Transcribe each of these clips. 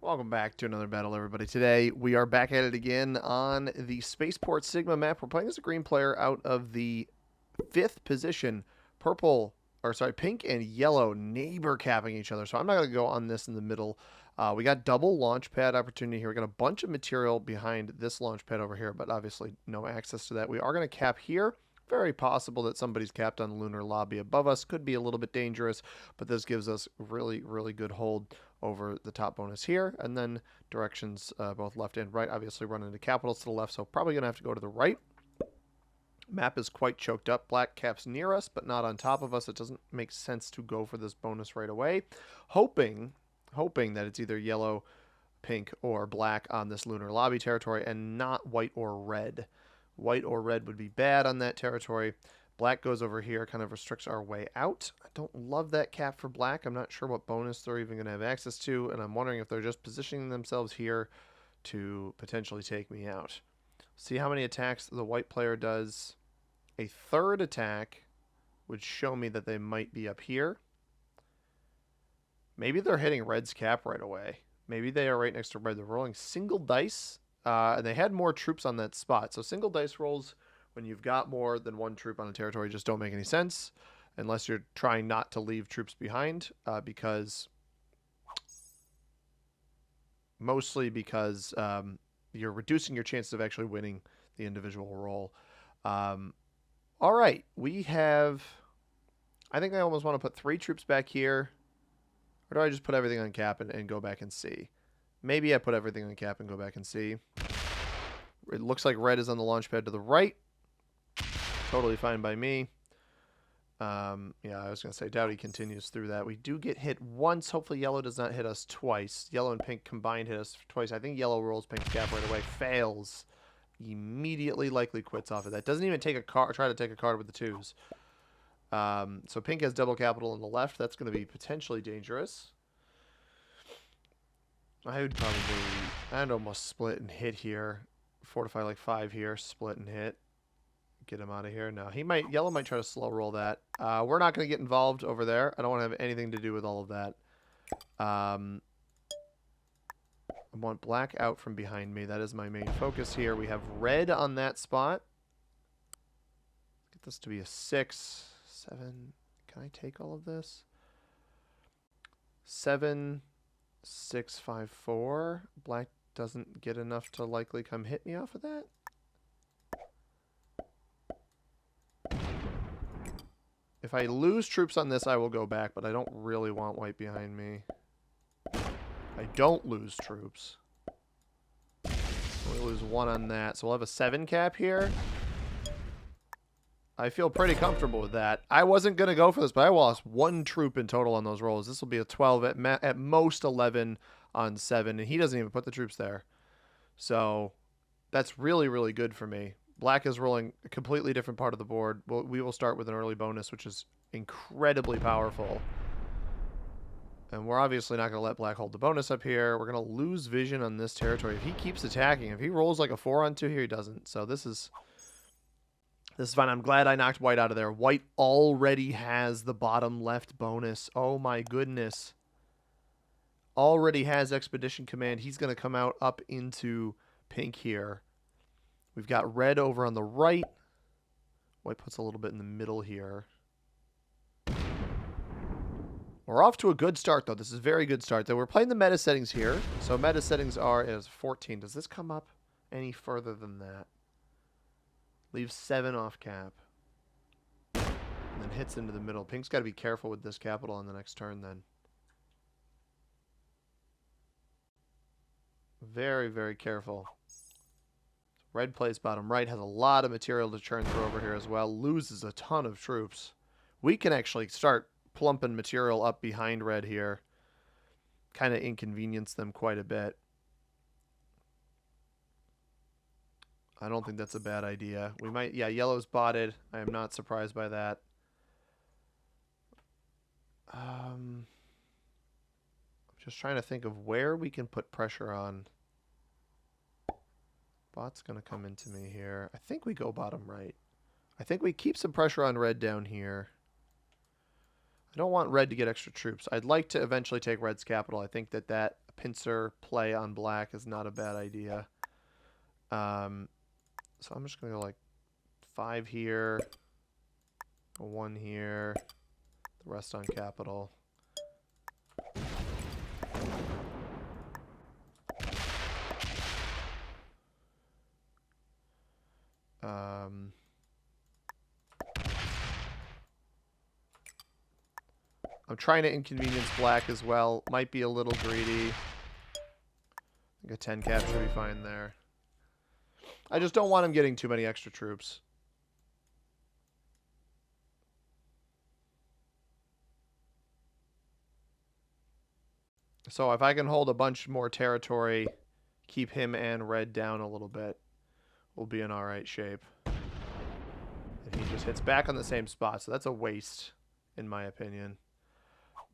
Welcome back to another battle, everybody. Today, we are back at it again on the Spaceport Sigma map. We're playing as a green player out of the 5th position. Pink and yellow neighbor capping each other. So I'm not going to go on this in the middle. We got double launchpad opportunity here. We got a bunch of material behind this launchpad over here, but obviously no access to that. We are going to cap here. Very possible that somebody's capped on the lunar lobby above us. Could be a little bit dangerous, but this gives us really, really good hold over the top bonus here. And then directions both left and right, obviously run into capitals to the left, so probably going to have to go to the right. Map is quite choked up. Black caps near us, but not on top of us. It doesn't make sense to go for this bonus right away. Hoping that it's either yellow, pink, or black on this lunar lobby territory and not white or red. White or red would be bad on that territory. Black goes over here, kind of restricts our way out. I don't love that cap for black. I'm not sure what bonus they're even going to have access to, and I'm wondering if they're just positioning themselves here to potentially take me out. See how many attacks the white player does. A third attack would show me that they might be up here. Maybe they're hitting red's cap right away. Maybe they are right next to red. They're rolling single dice, and they had more troops on that spot. So single dice rolls when you've got more than one troop on a territory just don't make any sense unless you're trying not to leave troops behind, mostly because you're reducing your chances of actually winning the individual roll. All right, we have, I think I almost want to put 3 troops back here, or do I just put everything on cap and go back and see? Maybe I put everything on cap and go back and see. It looks like red is on the launch pad to the right. Totally fine by me. Yeah, I was going to say, doubt he continues through that. We do get hit once. Hopefully yellow does not hit us twice. Yellow and pink combined hit us twice. I think yellow rolls pink's cap right away. Fails. Immediately likely quits off of that. Doesn't even take a card. Try to take a card with the 2s. So pink has double capital on the left. That's going to be potentially dangerous. I'd almost split and hit here. Fortify like 5 here. Split and hit. Get him out of here. No, yellow might try to slow roll that. We're not going to get involved over there. I don't want to have anything to do with all of that. I want black out from behind me. That is my main focus here. We have red on that spot. Get this to be a 6, 7. Can I take all of this? 7, 6, 5, 4. Black doesn't get enough to likely come hit me off of that. If I lose troops on this, I will go back, but I don't really want white behind me. I don't lose troops. We lose 1 on that, so we'll have a 7 cap here. I feel pretty comfortable with that. I wasn't going to go for this, but I lost 1 troop in total on those rolls. This will be a 12, at most 11 on 7, and he doesn't even put the troops there. So that's really, really good for me. Black is rolling a completely different part of the board. We will start with an early bonus, which is incredibly powerful. And we're obviously not going to let black hold the bonus up here. We're going to lose vision on this territory. If he keeps attacking, if he rolls like a 4 on 2 here, he doesn't. So this is fine. I'm glad I knocked white out of there. White already has the bottom left bonus. Oh my goodness. Already has Expedition Command. He's going to come out up into pink here. We've got red over on the right. White puts a little bit in the middle here. We're off to a good start, though. This is a very good start. We're playing the meta settings here. So meta settings are as 14. Does this come up any further than that? Leaves 7 off cap. And then hits into the middle. Pink's got to be careful with this capital on the next turn then. Very, very careful. Red plays bottom right, has a lot of material to churn through over here as well. Loses a ton of troops. We can actually start plumping material up behind red here. Kind of inconvenience them quite a bit. I don't think that's a bad idea. We might, yeah, yellow's botted. I am not surprised by that. I'm just trying to think of where we can put pressure on. Bot's going to come into me here. I think we go bottom right. I think we keep some pressure on red down here. I don't want red to get extra troops. I'd like to eventually take red's capital. I think that pincer play on black is not a bad idea. So I'm just going to go like 5 here, 1 here, the rest on capital. I'm trying to inconvenience black as well. Might be a little greedy. I think a 10 cap should be fine there. I just don't want him getting too many extra troops. So if I can hold a bunch more territory, keep him and red down a little bit, we'll be in all right shape. And he just hits back on the same spot, so that's a waste, in my opinion.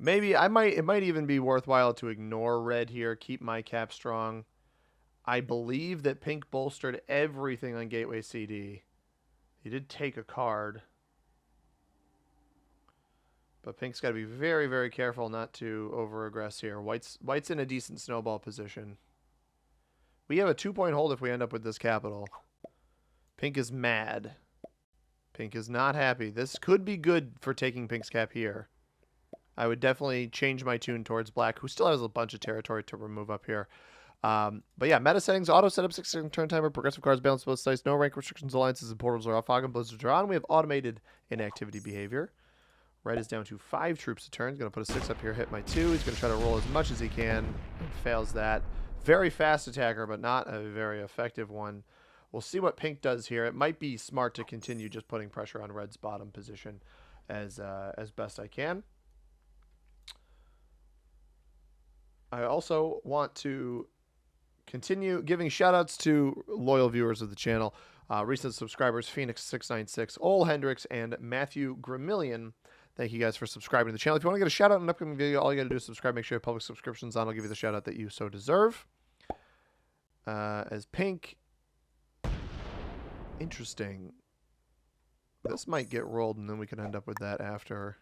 Maybe it might even be worthwhile to ignore red here, keep my cap strong. I believe that pink bolstered everything on Gateway CD. He did take a card. But pink's got to be very, very careful not to over-aggress here. White's in a decent snowball position. We have a 2-point hold if we end up with this capital. Pink is mad. Pink is not happy. This could be good for taking pink's cap here. I would definitely change my tune towards black, who still has a bunch of territory to remove up here. But yeah, meta settings, auto setup, 6-second turn timer, progressive cards, balance both sides, no rank restrictions, alliances, and portals are off, fog and blizzards are on. We have automated inactivity behavior. Red is down to 5 troops a turn. He's going to put a 6 up here, hit my 2. He's going to try to roll as much as he can, and fails that. Very fast attacker, but not a very effective one. We'll see what pink does here. It might be smart to continue just putting pressure on red's bottom position as best I can. I also want to continue giving shout-outs to loyal viewers of the channel. Recent subscribers, Phoenix696, Ole Hendricks, and Matthew Gramillion. Thank you guys for subscribing to the channel. If you want to get a shout-out in an upcoming video, all you got to do is subscribe. Make sure you have public subscriptions on. I'll give you the shout-out that you so deserve. As pink... Interesting. This might get rolled, and then we can end up with that after...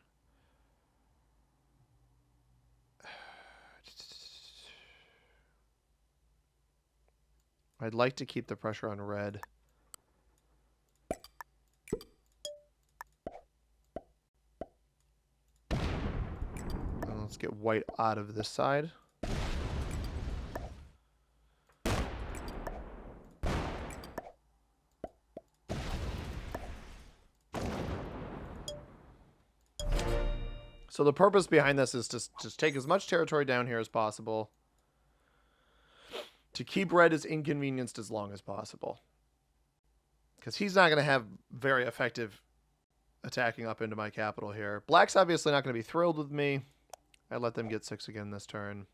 I'd like to keep the pressure on red. And let's get white out of this side. So the purpose behind this is to just take as much territory down here as possible, to keep red as inconvenienced as long as possible. Because he's not going to have very effective attacking up into my capital here. Black's obviously not going to be thrilled with me. I let them get 6 again this turn.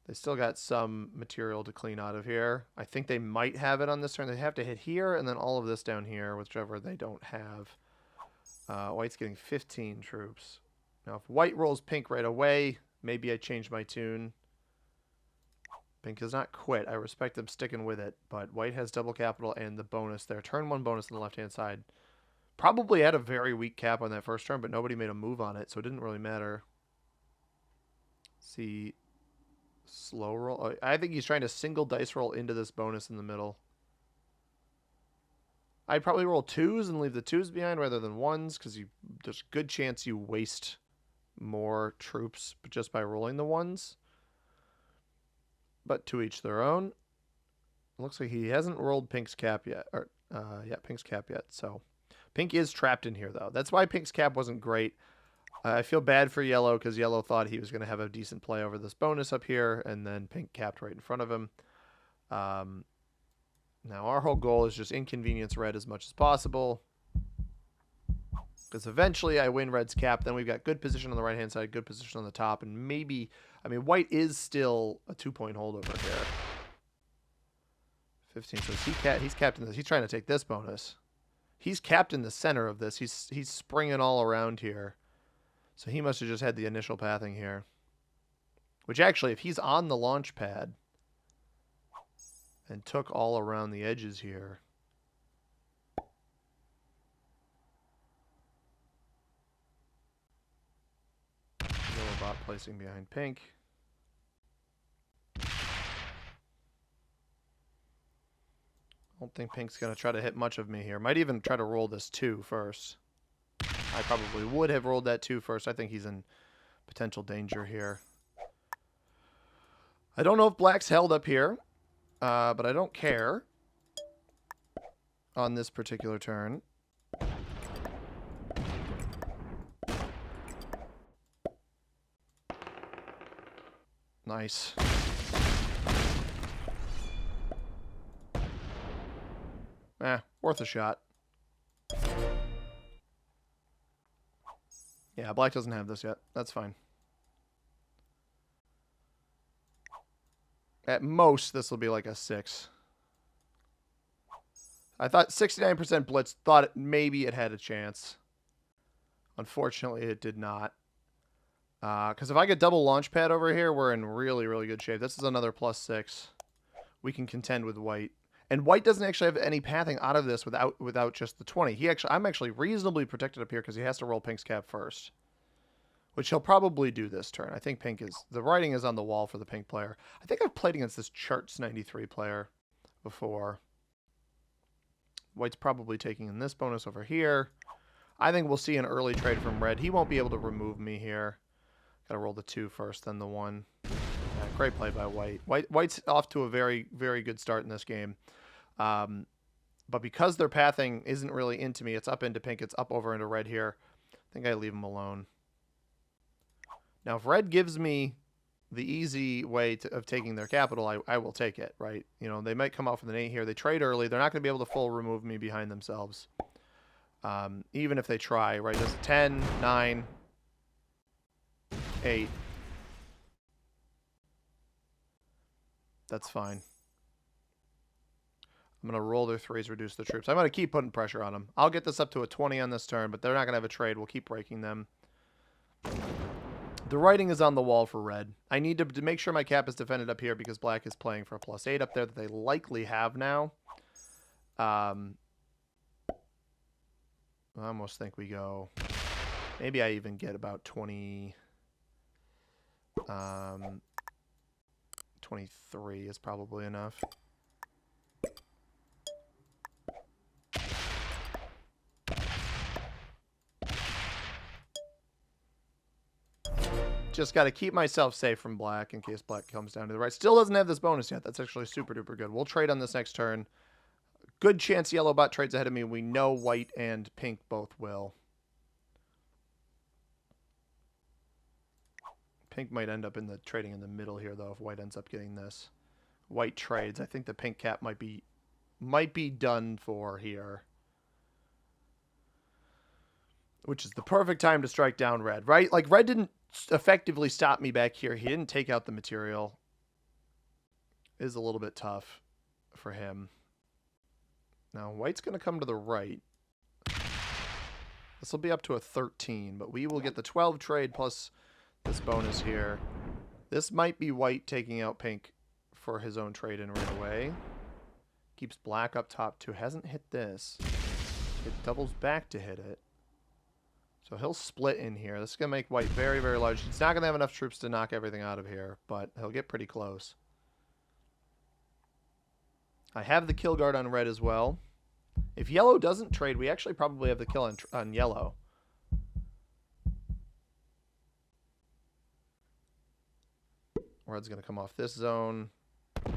They still got some material to clean out of here. I think they might have it on this turn. They have to hit here and then all of this down here, whichever they don't have. White's getting 15 troops. Now, if white rolls pink right away, maybe I change my tune. Pink does not quit. I respect them sticking with it, but white has double capital and the bonus there. Turn 1 bonus on the left-hand side. Probably had a very weak cap on that first turn, but nobody made a move on it, so it didn't really matter. See, slow roll. I think he's trying to single dice roll into this bonus in the middle. I'd probably roll 2s and leave the 2s behind rather than 1s, because there's a good chance you waste more troops just by rolling the 1s. But to each their own. Looks like he hasn't rolled pink's cap yet. Or yeah, pink's cap yet. So pink is trapped in here, though. That's why pink's cap wasn't great. I feel bad for yellow because yellow thought he was going to have a decent play over this bonus up here, and then pink capped right in front of him. Now our whole goal is just inconvenience red as much as possible, because eventually I win red's cap. Then we've got good position on the right-hand side, good position on the top, and maybe... I mean, white is still a 2-point hold over here. 15, so he's capped in this. He's trying to take this bonus. He's capped in the center of this. He's springing all around here. So he must have just had the initial pathing here. Which actually, if he's on the launch pad and took all around the edges here... Yellow bot placing behind pink. don't think pink's going to try to hit much of me here. Might even try to roll this 2 first. I probably would have rolled that 2 first. I think he's in potential danger here. I don't know if black's held up here, but I don't care on this particular turn. Nice. Worth a shot. Yeah, black doesn't have this yet. That's fine. At most, this will be like a 6. I thought 69% blitz, thought maybe it had a chance. Unfortunately, it did not. Because if I get double Launchpad over here, we're in really, really good shape. This is another +6. We can contend with white. And white doesn't actually have any pathing out of this without just the 20. I'm actually reasonably protected up here because he has to roll pink's cap first. Which he'll probably do this turn. I think pink is... The writing is on the wall for the pink player. I think I've played against this Charts 93 player before. White's probably taking in this bonus over here. I think we'll see an early trade from red. He won't be able to remove me here. Gotta roll the 2 first, then the 1. Yeah, great play by white. White's off to a very, very good start in this game. But because their pathing isn't really into me, it's up into pink, it's up over into red here. I think I leave him alone. Now, if red gives me the easy way of taking their capital, I will take it, right? You know, they might come off with an 8 here. They trade early. They're not going to be able to full remove me behind themselves. Even if they try, right? There's 10, 9, 8. That's fine. I'm going to roll their 3s, reduce the troops. I'm going to keep putting pressure on them. I'll get this up to a 20 on this turn, but they're not going to have a trade. We'll keep breaking them. The writing is on the wall for red. I need to make sure my cap is defended up here because black is playing for a +8 up there that they likely have now. I almost think we go... Maybe I even get about 20... 23 is probably enough. Just got to keep myself safe from black in case black comes down to the right. Still doesn't have this bonus yet. That's actually super duper good. We'll trade on this next turn. Good chance yellow bot trades ahead of me. We know white and pink both will. Pink might end up in the trading in the middle here, though, if white ends up getting this. White trades. I think the pink cap might be done for here. Which is the perfect time to strike down red, right? Like, red didn't effectively stop me back here. He didn't take out the material. It is a little bit tough for him. Now, white's going to come to the right. This will be up to a 13, but we will get the 12 trade plus this bonus here. This might be white taking out pink for his own trade in right away. Keeps black up top, too. Hasn't hit this. It doubles back to hit it. So he'll split in here. This is going to make white very, very large. He's not going to have enough troops to knock everything out of here, but he'll get pretty close. I have the kill guard on red as well. If yellow doesn't trade, we actually probably have the kill on yellow. Red's going to come off this zone. You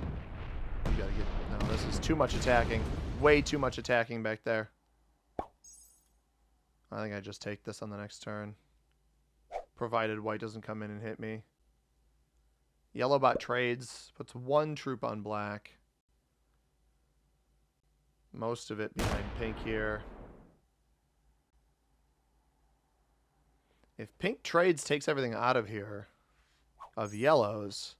got to get... No, this is too much attacking. Way too much attacking back there. I think I just take this on the next turn. Provided white doesn't come in and hit me. Yellow bot trades. Puts 1 troop on black. Most of it behind pink here. If pink trades, takes everything out of here, of yellows,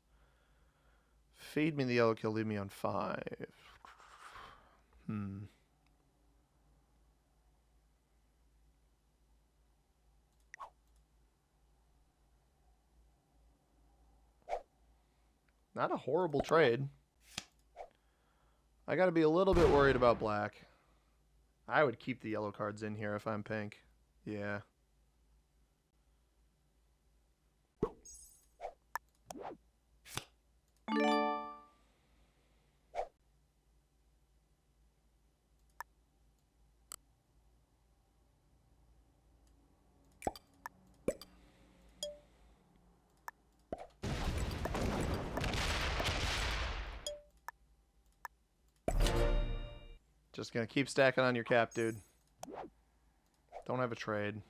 feed me the yellow kill, leave me on 5. Not a horrible trade. I got to be a little bit worried about black. I would keep the yellow cards in here if I'm pink. Yeah. Just gonna keep stacking on your cap, dude. Don't have a trade.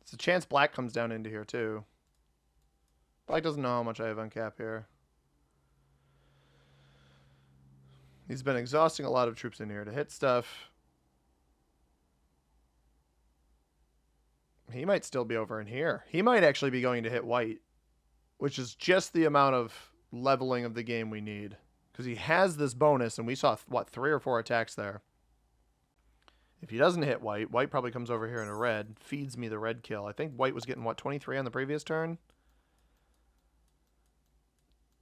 It's a chance black comes down into here, too. Black doesn't know how much I have on cap here. He's been exhausting a lot of troops in here to hit stuff. He might still be over in here. He might actually be going to hit white, which is just the amount of leveling of the game we need. Because he has this bonus, and we saw, what, 3 or 4 attacks there. If he doesn't hit white, white probably comes over here in a red, feeds me the red kill. I think white was getting, what, 23 on the previous turn?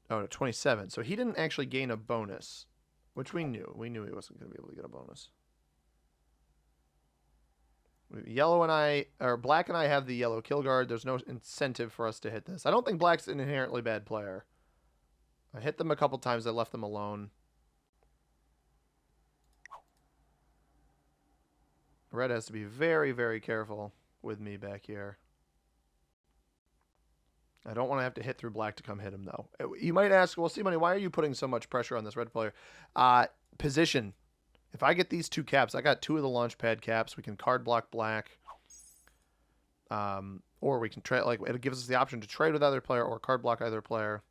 Oh, no, 27. So he didn't actually gain a bonus, which we knew. We knew he wasn't going to be able to get a bonus. Yellow and I, or black and I have the yellow kill guard. There's no incentive for us to hit this. I don't think black's an inherently bad player. I hit them a couple times. I left them alone. Red has to be very, very careful with me back here. I don't want to have to hit through black to come hit him, though. You might ask, well, C-Money, why are you putting so much pressure on this red player? Position. If I get these 2 caps, I got 2 of the Launchpad caps. We can card block black. Or we can trade, like, it gives us the option to trade with either player or card block either player.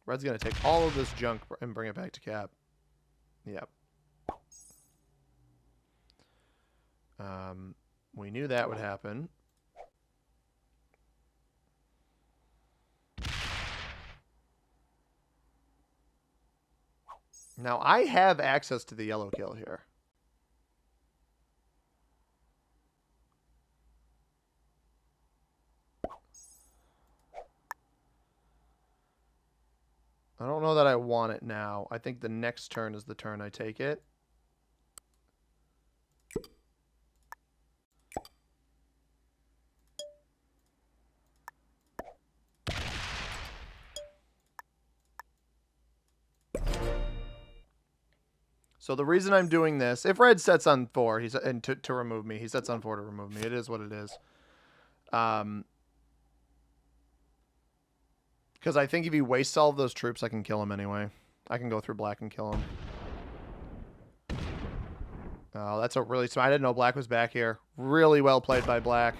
Red's going to take all of this junk and bring it back to cap. Yep. We knew that would happen. Now, I have access to the yellow kill here. I don't know that I want it now. I think the next turn is the turn I take it. So the reason I'm doing this, if red sets on 4, and to remove me, he sets on 4 to remove me. It is what it is. Because I think if he wastes all of those troops, I can kill him anyway. I can go through black and kill him. Oh, that's a really smart. I didn't know black was back here. Really well played by black.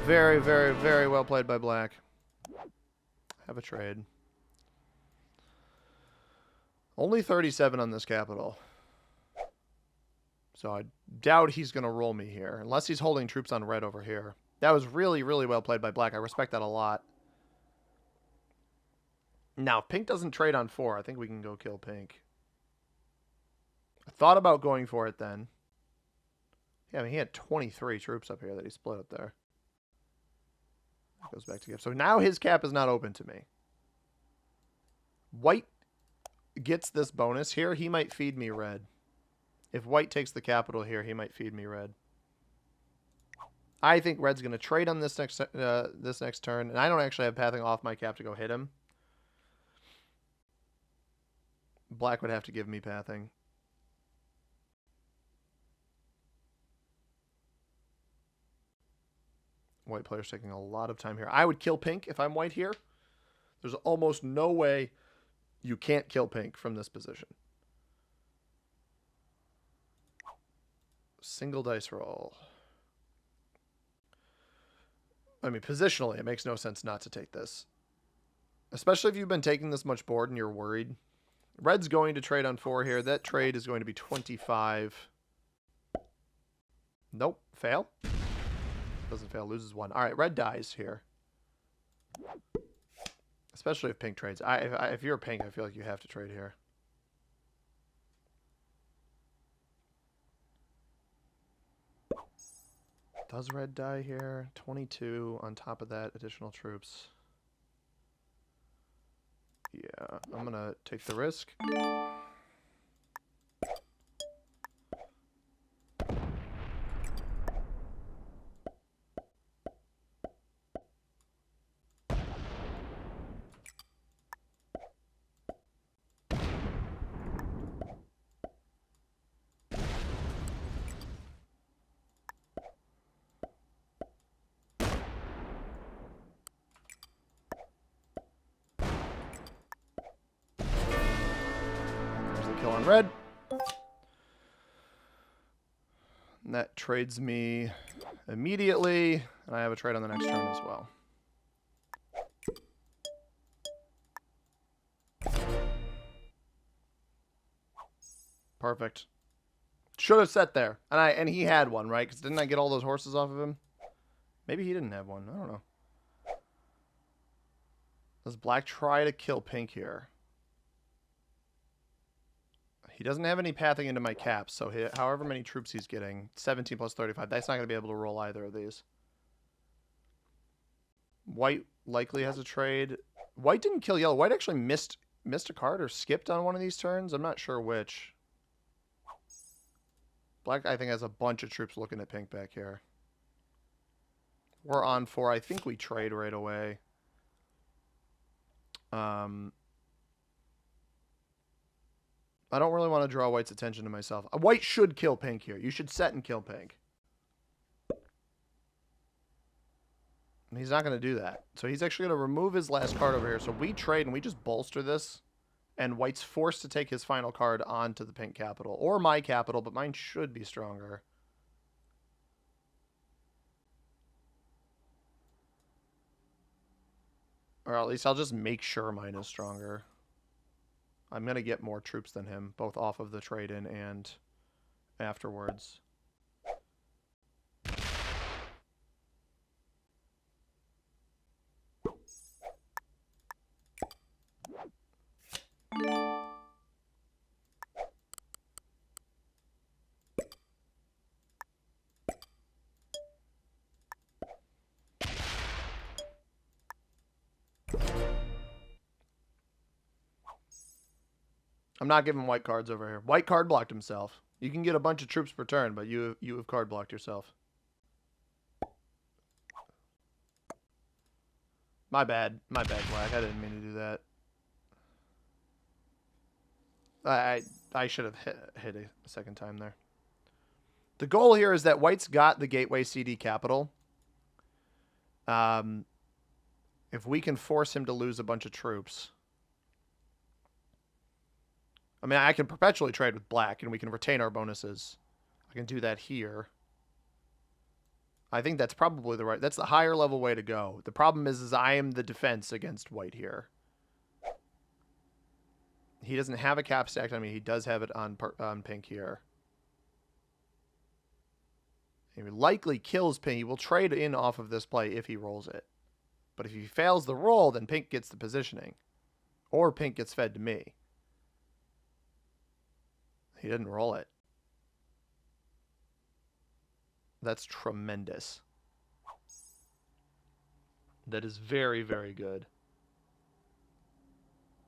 Very, very, very well played by black. Have a trade. Only 37 on this capital. So I doubt he's going to roll me here. Unless he's holding troops on red over here. That was really, really well played by black. I respect that a lot. Now, if pink doesn't trade on 4, I think we can go kill pink. I thought about going for it then. Yeah, I mean, he had 23 troops up here that he split up there. Goes back to cap. So now his cap is not open to me. White gets this bonus here. He might feed me red. If white takes the capital here, he might feed me red. I think red's going to trade on this next turn, and I don't actually have pathing off my cap to go hit him. Black would have to give me pathing. White player's taking a lot of time here. I would kill pink if I'm white here. There's almost no way you can't kill pink from this position. Single dice roll. I mean, positionally, it makes no sense not to take this. Especially if you've been taking this much board and you're worried. Red's going to trade on 4 here. That trade is going to be 25. Nope. Fail. Doesn't fail. Loses 1. All right. Red dies here. Especially if pink trades. If you're pink, I feel like you have to trade here. Does red die here? 22 on top of that, additional troops. Yeah, I'm going to take the risk. on red. And that trades me immediately, and I have a trade on the next turn as well. Perfect. Should have sat there. And he had one, right? Because didn't I get all those horses off of him? Maybe he didn't have one. I don't know. Does black try to kill pink here? He doesn't have any pathing into my caps, so however many troops he's getting, 17 plus 35, that's not going to be able to roll either of these. White likely has a trade. White didn't kill yellow. White actually missed a card or skipped on one of these turns. I'm not sure which. Black, I think, has a bunch of troops looking at pink back here. We're on 4. I think we trade right away. I don't really want to draw white's attention to myself. White should kill pink here. You should set and kill pink. And he's not going to do that. So he's actually going to remove his last card over here. So we trade and we just bolster this. And white's forced to take his final card onto the pink capital. Or my capital, but mine should be stronger. Or at least I'll just make sure mine is stronger. I'm going to get more troops than him, both off of the trade-in and afterwards. I'm not giving white cards over here. White card blocked himself. You can get a bunch of troops per turn, but you have card blocked yourself. My bad. My bad, Black. I didn't mean to do that. I should have hit a second time there. The goal here is that white's got the gateway CD capital. If we can force him to lose a bunch of troops... I mean, I can perpetually trade with black, and we can retain our bonuses. I can do that here. I think that's probably the right... That's the higher level way to go. The problem is I am the defense against white here. He doesn't have a cap stacked on me. He does have it on pink here. He likely kills pink. He will trade in off of this play if he rolls it. But if he fails the roll, then pink gets the positioning. Or pink gets fed to me. He didn't roll it. That's tremendous. That is very, very good.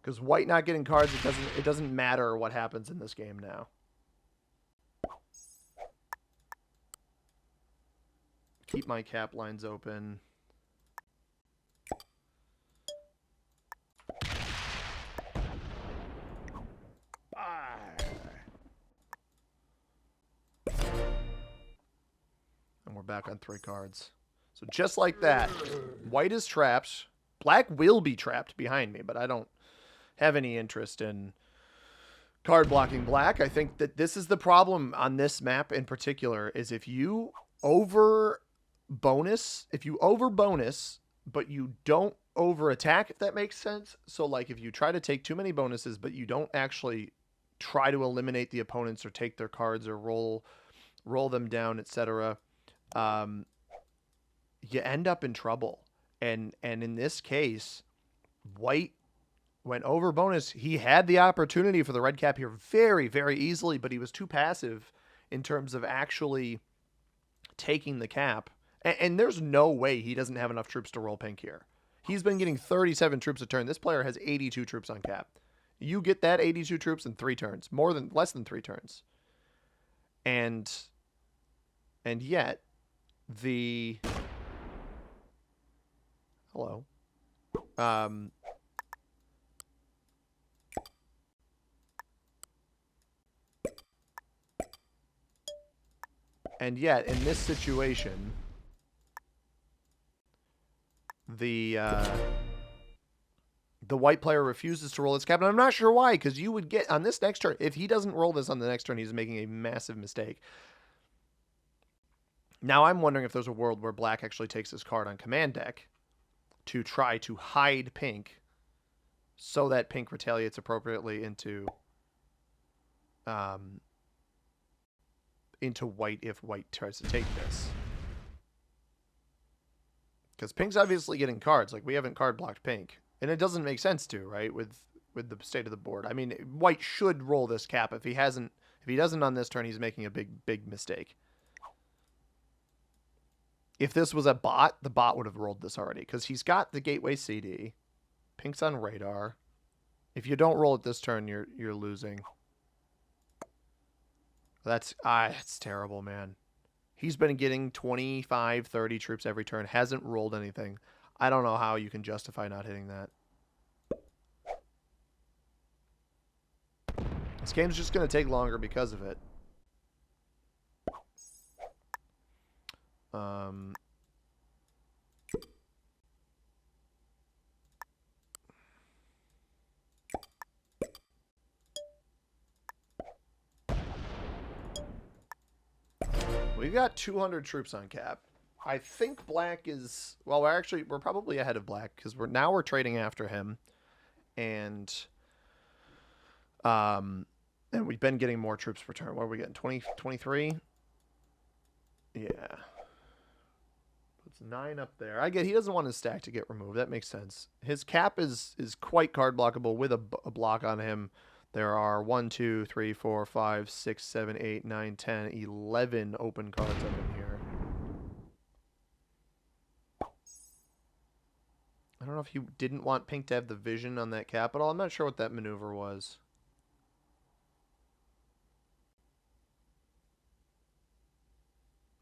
Because white not getting cards, it doesn't matter what happens in this game now. Keep my cap lines open. And we're back on 3 cards. So just like that, white is trapped. Black will be trapped behind me, but I don't have any interest in card blocking black. I think that this is the problem on this map in particular, is if you over bonus, but you don't over attack, if that makes sense. So like if you try to take too many bonuses, but you don't actually try to eliminate the opponents or take their cards or roll them down, etc., you end up in trouble. And in this case, white went over bonus. He had the opportunity for the red cap here very, very easily, but he was too passive in terms of actually taking the cap. And there's no way he doesn't have enough troops to roll pink here. He's been getting 37 troops a turn. This player has 82 troops on cap. You get that 82 troops in 3 turns, less than 3 turns. And yet the hello. And yet in this situation, the The white player refuses to roll his cap, and I'm not sure why, because you would get on this next turn. If he doesn't roll this on the next turn, he's making a massive mistake. Now I'm wondering if there's a world where black actually takes his card on command deck to try to hide pink so that pink retaliates appropriately into white if white tries to take this. Because pink's obviously getting cards. Like, we haven't card blocked pink. And it doesn't make sense to, right, with the state of the board. I mean, white should roll this cap. If he doesn't on this turn, he's making a big mistake. If this was a bot, the bot would have rolled this already, because he's got the gateway CD. Pink's on radar. If you don't roll it this turn, you're losing. That's terrible, man. He's been getting 25, 30 troops every turn, hasn't rolled anything. I don't know how you can justify not hitting that. This game's just going to take longer because of it. We've got 200 troops on cap. I think black is, well, we're probably ahead of black because we're trading after him, and we've been getting more troops per turn. What are we getting? 20, 23? Yeah. Puts 9 up there. He doesn't want his stack to get removed. That makes sense. His cap is quite card blockable with a block on him. There are 1, 2, 3, 4, 5, 6, 7, 8, 9, 10, 11 open cards up in here. I don't know if he didn't want pink to have the vision on that capital. I'm not sure what that maneuver was.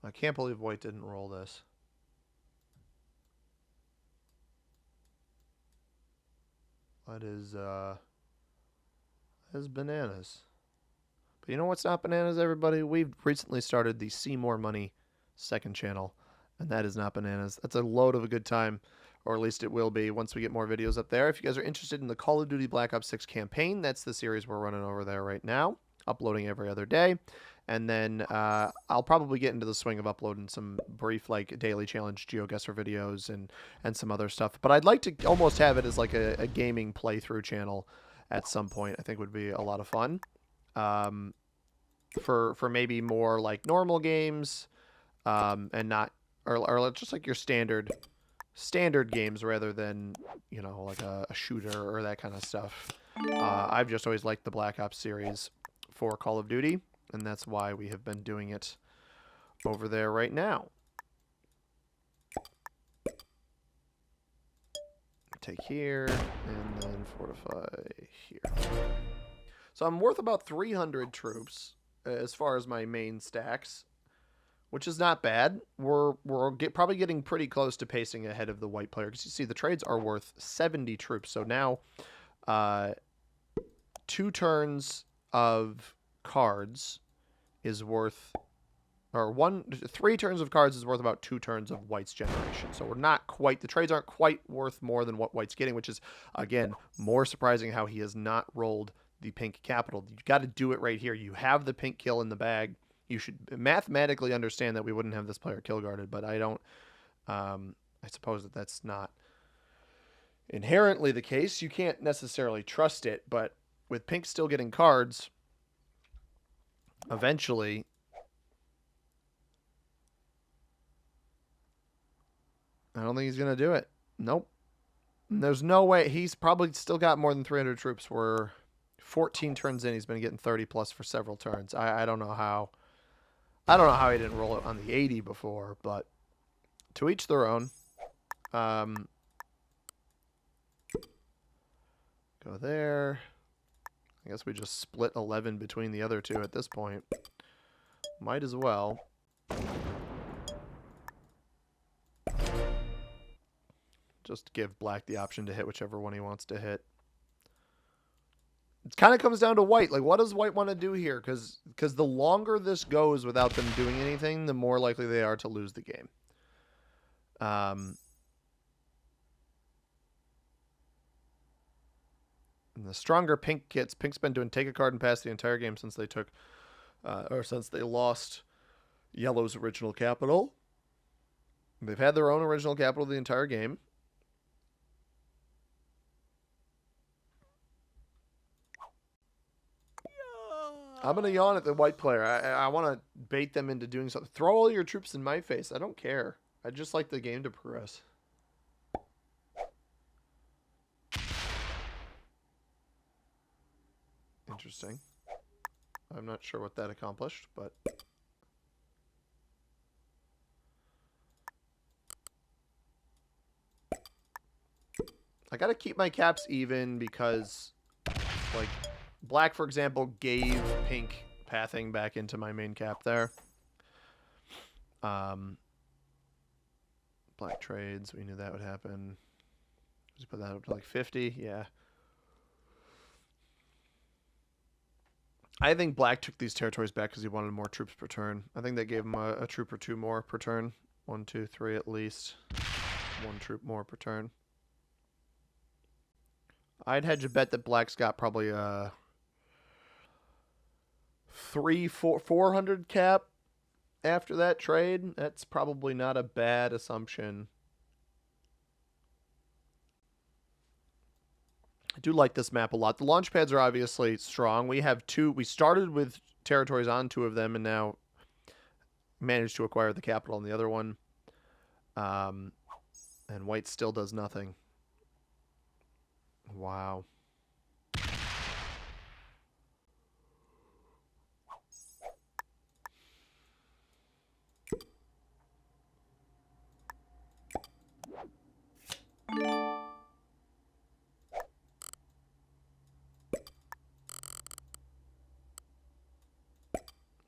I can't believe white didn't roll this. That is bananas. But you know what's not bananas, everybody? We've recently started the See More Money second channel, and that is not bananas. That's a load of a good time, or at least it will be once we get more videos up there. If you guys are interested in the Call of Duty Black Ops 6 campaign, that's the series we're running over there right now, uploading every other day. And then I'll probably get into the swing of uploading some brief, like, daily challenge GeoGuessr videos and some other stuff. But I'd like to almost have it as like a gaming playthrough channel at some point. I think would be a lot of fun. For maybe more like normal games, and not or just like your standard games rather than, you know, like a shooter or that kind of stuff. I've just always liked the Black Ops series for Call of Duty, and that's why we have been doing it over there right now. Take here, and then fortify here. So I'm worth about 300 troops as far as my main stacks, which is not bad. We're probably getting pretty close to pacing ahead of the white player, because you see the trades are worth 70 troops. So now 2 turns of cards is worth, or 3 turns of cards is worth about 2 turns of white's generation. So we're not quite, the trades aren't quite worth more than what white's getting, which is, again, more surprising how he has not rolled the pink capital. You got to do it right here. You have the pink kill in the bag. You should mathematically understand that we wouldn't have this player kill guarded, but I don't, I suppose that's not inherently the case. You can't necessarily trust it, but with pink still getting cards, eventually, I don't think he's going to do it. Nope. There's no way. He's probably still got more than 300 troops. We're 14 turns in. He's been getting 30 plus for several turns. I don't know how. I don't know how he didn't roll it on the 80 before, but to each their own. Go there. I guess we just split 11 between the other 2 at this point. Might as well. Just give black the option to hit whichever one he wants to hit. It kind of comes down to white. Like, what does white want to do here? Because the longer this goes without them doing anything, the more likely they are to lose the game. And the stronger Pink kits, Pink's been doing take a card and pass the entire game since they took, or since they lost Yellow's original capital. They've had their own original capital the entire game. I'm going to yawn at the white player. I want to bait them into doing something. Throw all your troops in my face. I don't care. I just like the game to progress. Interesting. I'm not sure what that accomplished, but... I got to keep my caps even because, like... Black, for example, gave Pink pathing back into my main cap there. Black trades. We knew that would happen. Just put that up to like 50. Yeah. I think Black took these territories back because he wanted more troops per turn. I think they gave him a troop or two more per turn. 1, 2, 3 at least. 1 troop more per turn. I'd hedge a bet that Black's got probably a 400 cap after that trade. That's probably not a bad assumption. I do like this map a lot. The launch pads are obviously strong. We have 2. We started with territories on 2 of them and now managed to acquire the capital on the other one. And white still does nothing. Wow.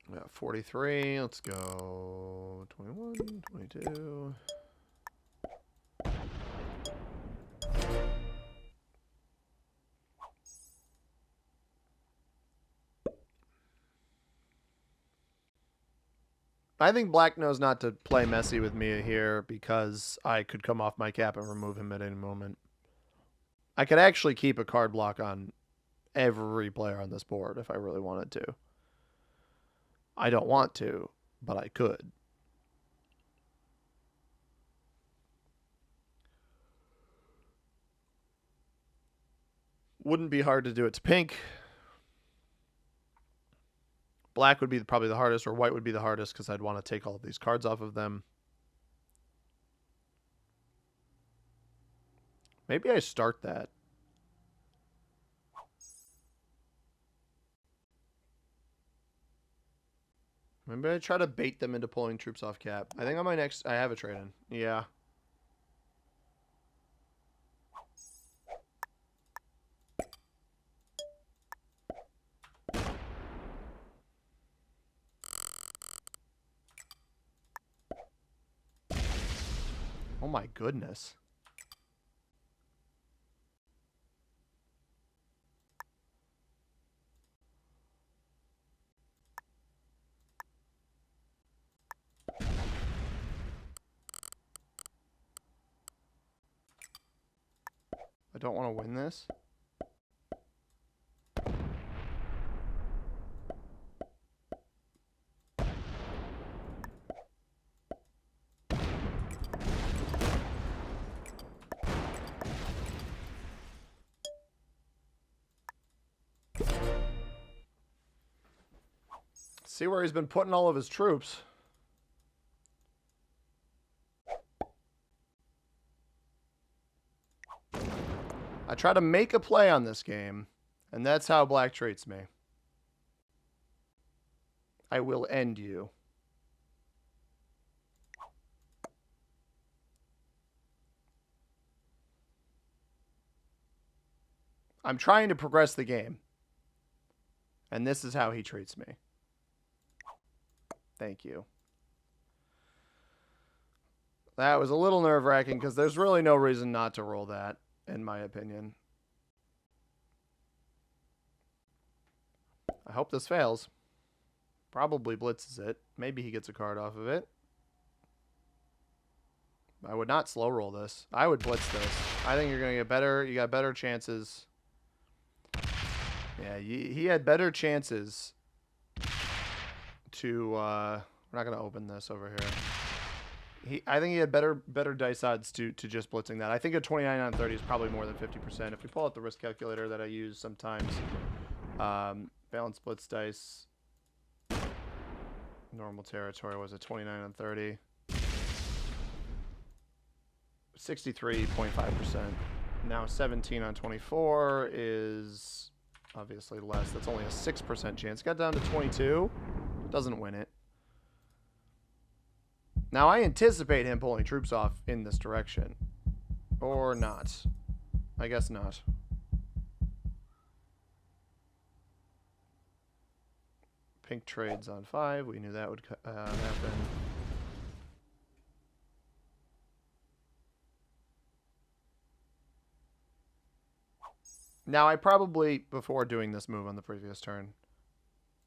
We got 43. Let's go 21, 22. I think Black knows not to play messy with me here because I could come off my cap and remove him at any moment. I could actually keep a card block on every player on this board if I really wanted to. I don't want to, but I could. Wouldn't be hard to do it to Pink. Black would be probably the hardest, or white would be the hardest because I'd want to take all of these cards off of them. Maybe I start that. Maybe I try to bait them into pulling troops off cap. I think on my next... I have a trade-in. Yeah. Oh my goodness. I don't want to win this. See where he's been putting all of his troops. I try to make a play on this game, and that's how Black treats me. I will end you. I'm trying to progress the game, and this is how he treats me. Thank you. That was a little nerve-wracking because there's really no reason not to roll that, in my opinion. I hope this fails. Probably blitzes it. Maybe he gets a card off of it. I would not slow roll this. I would blitz this. I think you're going to get better. You got better chances Yeah, he had better chances to. We're not gonna open this over here. I think he had better dice odds to just blitzing that. I think a 29 on 30 is probably more than 50%. If we pull out the risk calculator that I use sometimes, balanced blitz dice, normal territory was a 29 on 30, 63.5%. Now 17 on 24 is obviously less. That's only a 6% chance. Got down to 22. Doesn't win it. Now I anticipate him pulling troops off in this direction. Or not. I guess not. Pink trades on 5. We knew that would happen. Now, I probably, before doing this move on the previous turn,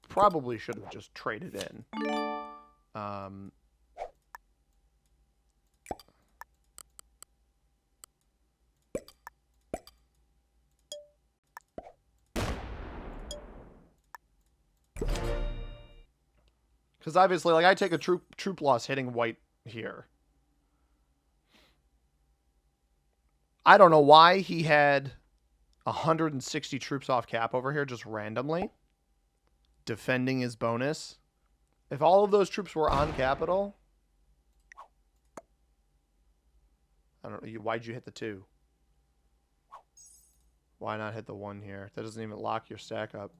probably should have just traded in. Because obviously, like, I take a troop loss hitting white here. I don't know why he had 160 troops off cap over here just randomly, defending his bonus. If all of those troops were on capital, I don't know. Why'd you hit the 2? Why not hit the 1 here? That doesn't even lock your stack up.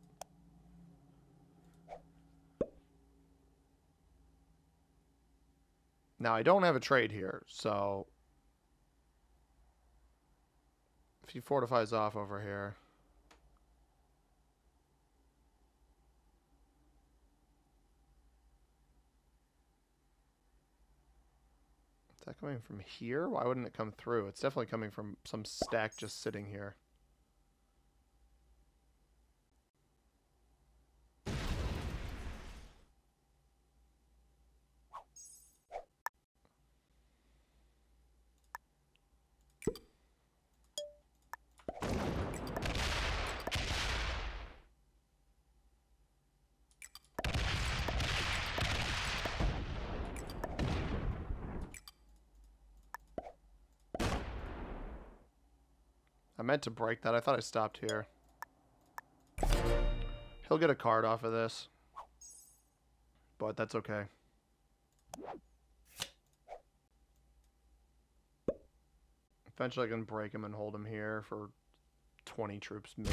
Now, I don't have a trade here, so if he fortifies off over here, is that coming from here? Why wouldn't it come through? It's definitely coming from some stack just sitting here. I meant to break that. I thought I stopped here. He'll get a card off of this, but that's okay. Eventually I can break him and hold him here for 20 troops, maybe.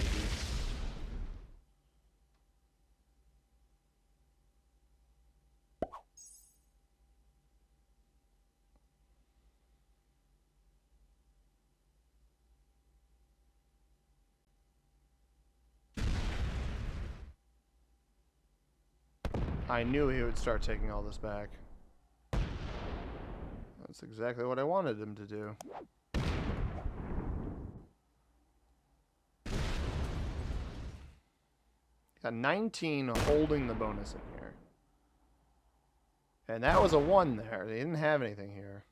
I knew he would start taking all this back. That's exactly what I wanted him to do. Got 19 holding the bonus in here. And that was a 1 there. They didn't have anything here.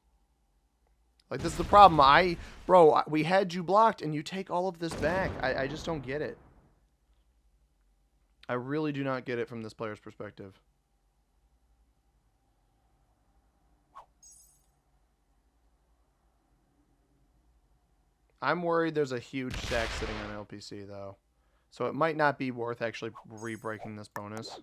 Like, this is the problem. Bro, we had you blocked and you take all of this back. I just don't get it. I really do not get it from this player's perspective. I'm worried there's a huge stack sitting on LPC, though. So it might not be worth actually re-breaking this bonus.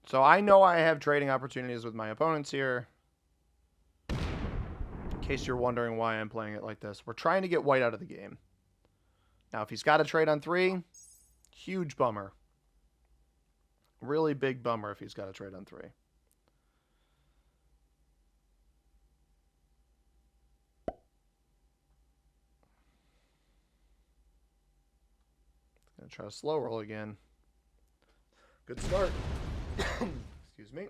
So I know I have trading opportunities with my opponents here. In case you're wondering why I'm playing it like this. We're trying to get white out of the game. Now, if he's got a trade on 3, huge bummer. Really big bummer if he's got a trade on 3. Gonna try to slow roll again. Good start. Excuse me.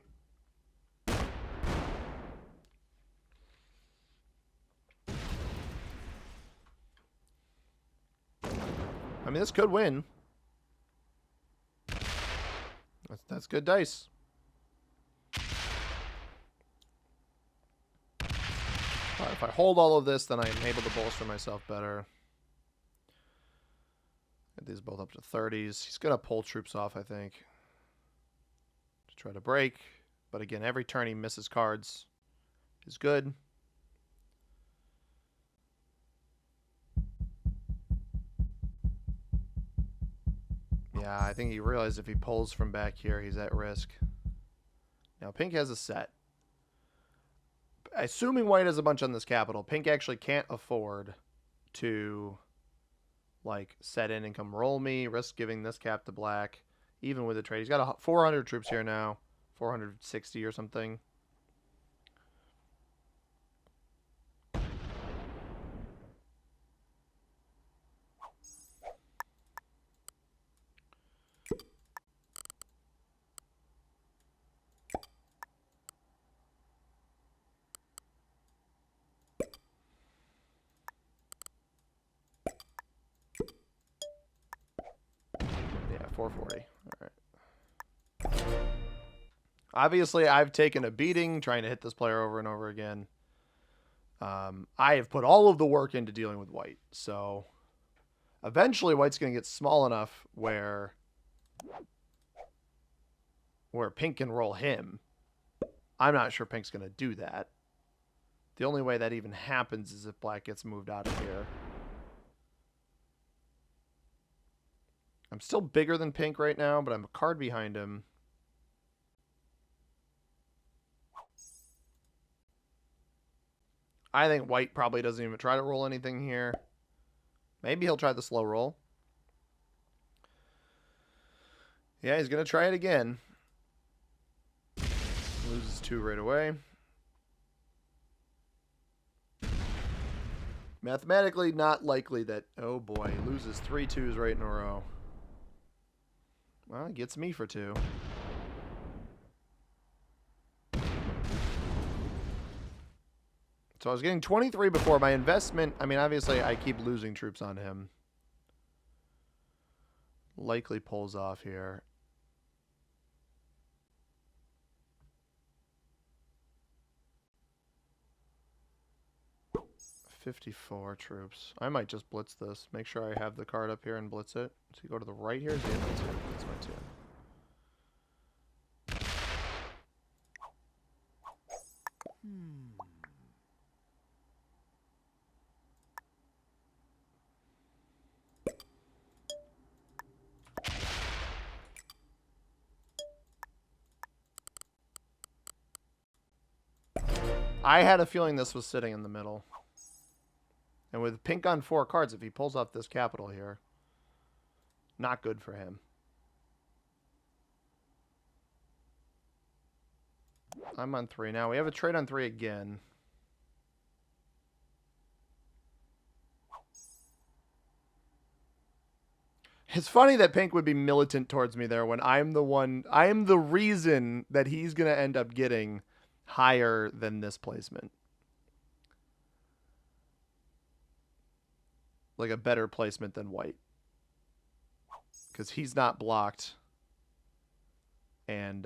I mean, this could win. That's good dice. Right, if I hold all of this, then I'm able to bolster myself better. Get these both up to 30s. He's going to pull troops off, I think, to try to break. But again, every turn he misses cards is good. Yeah, I think he realized if he pulls from back here, he's at risk. Now, pink has a set. Assuming white has a bunch on this capital, pink actually can't afford to, like, set in and come roll me, risk giving this cap to black, even with the trade. He's got 400 troops here now, 460 or something. Yeah, 440. All right. Obviously, I've taken a beating trying to hit this player over and over again. I have put all of the work into dealing with white, so eventually white's going to get small enough where pink can roll him. I'm not sure pink's going to do that. The only way that even happens is if black gets moved out of here. I'm still bigger than pink right now, but I'm a card behind him. I think white probably doesn't even try to roll anything here. Maybe he'll try the slow roll. Yeah, he's going to try it again. Loses 2 right away. Mathematically not likely that... Oh boy, he loses 3 2s right in a row. Well, it gets me for 2. So I was getting 23 before. My investment... I mean, obviously, I keep losing troops on him. Likely pulls off here. $54 troops. I might just blitz this. Make sure I have the card up here and blitz it. So you go to the right here. Yeah, that's it. That's my 2. I had a feeling this was sitting in the middle. And with pink on 4 cards, if he pulls off this capital here, not good for him. I'm on 3 now. We have a trade on 3 again. It's funny that pink would be militant towards me there when I'm the reason that he's going to end up getting higher than this placement. Like a better placement than white. Because he's not blocked. And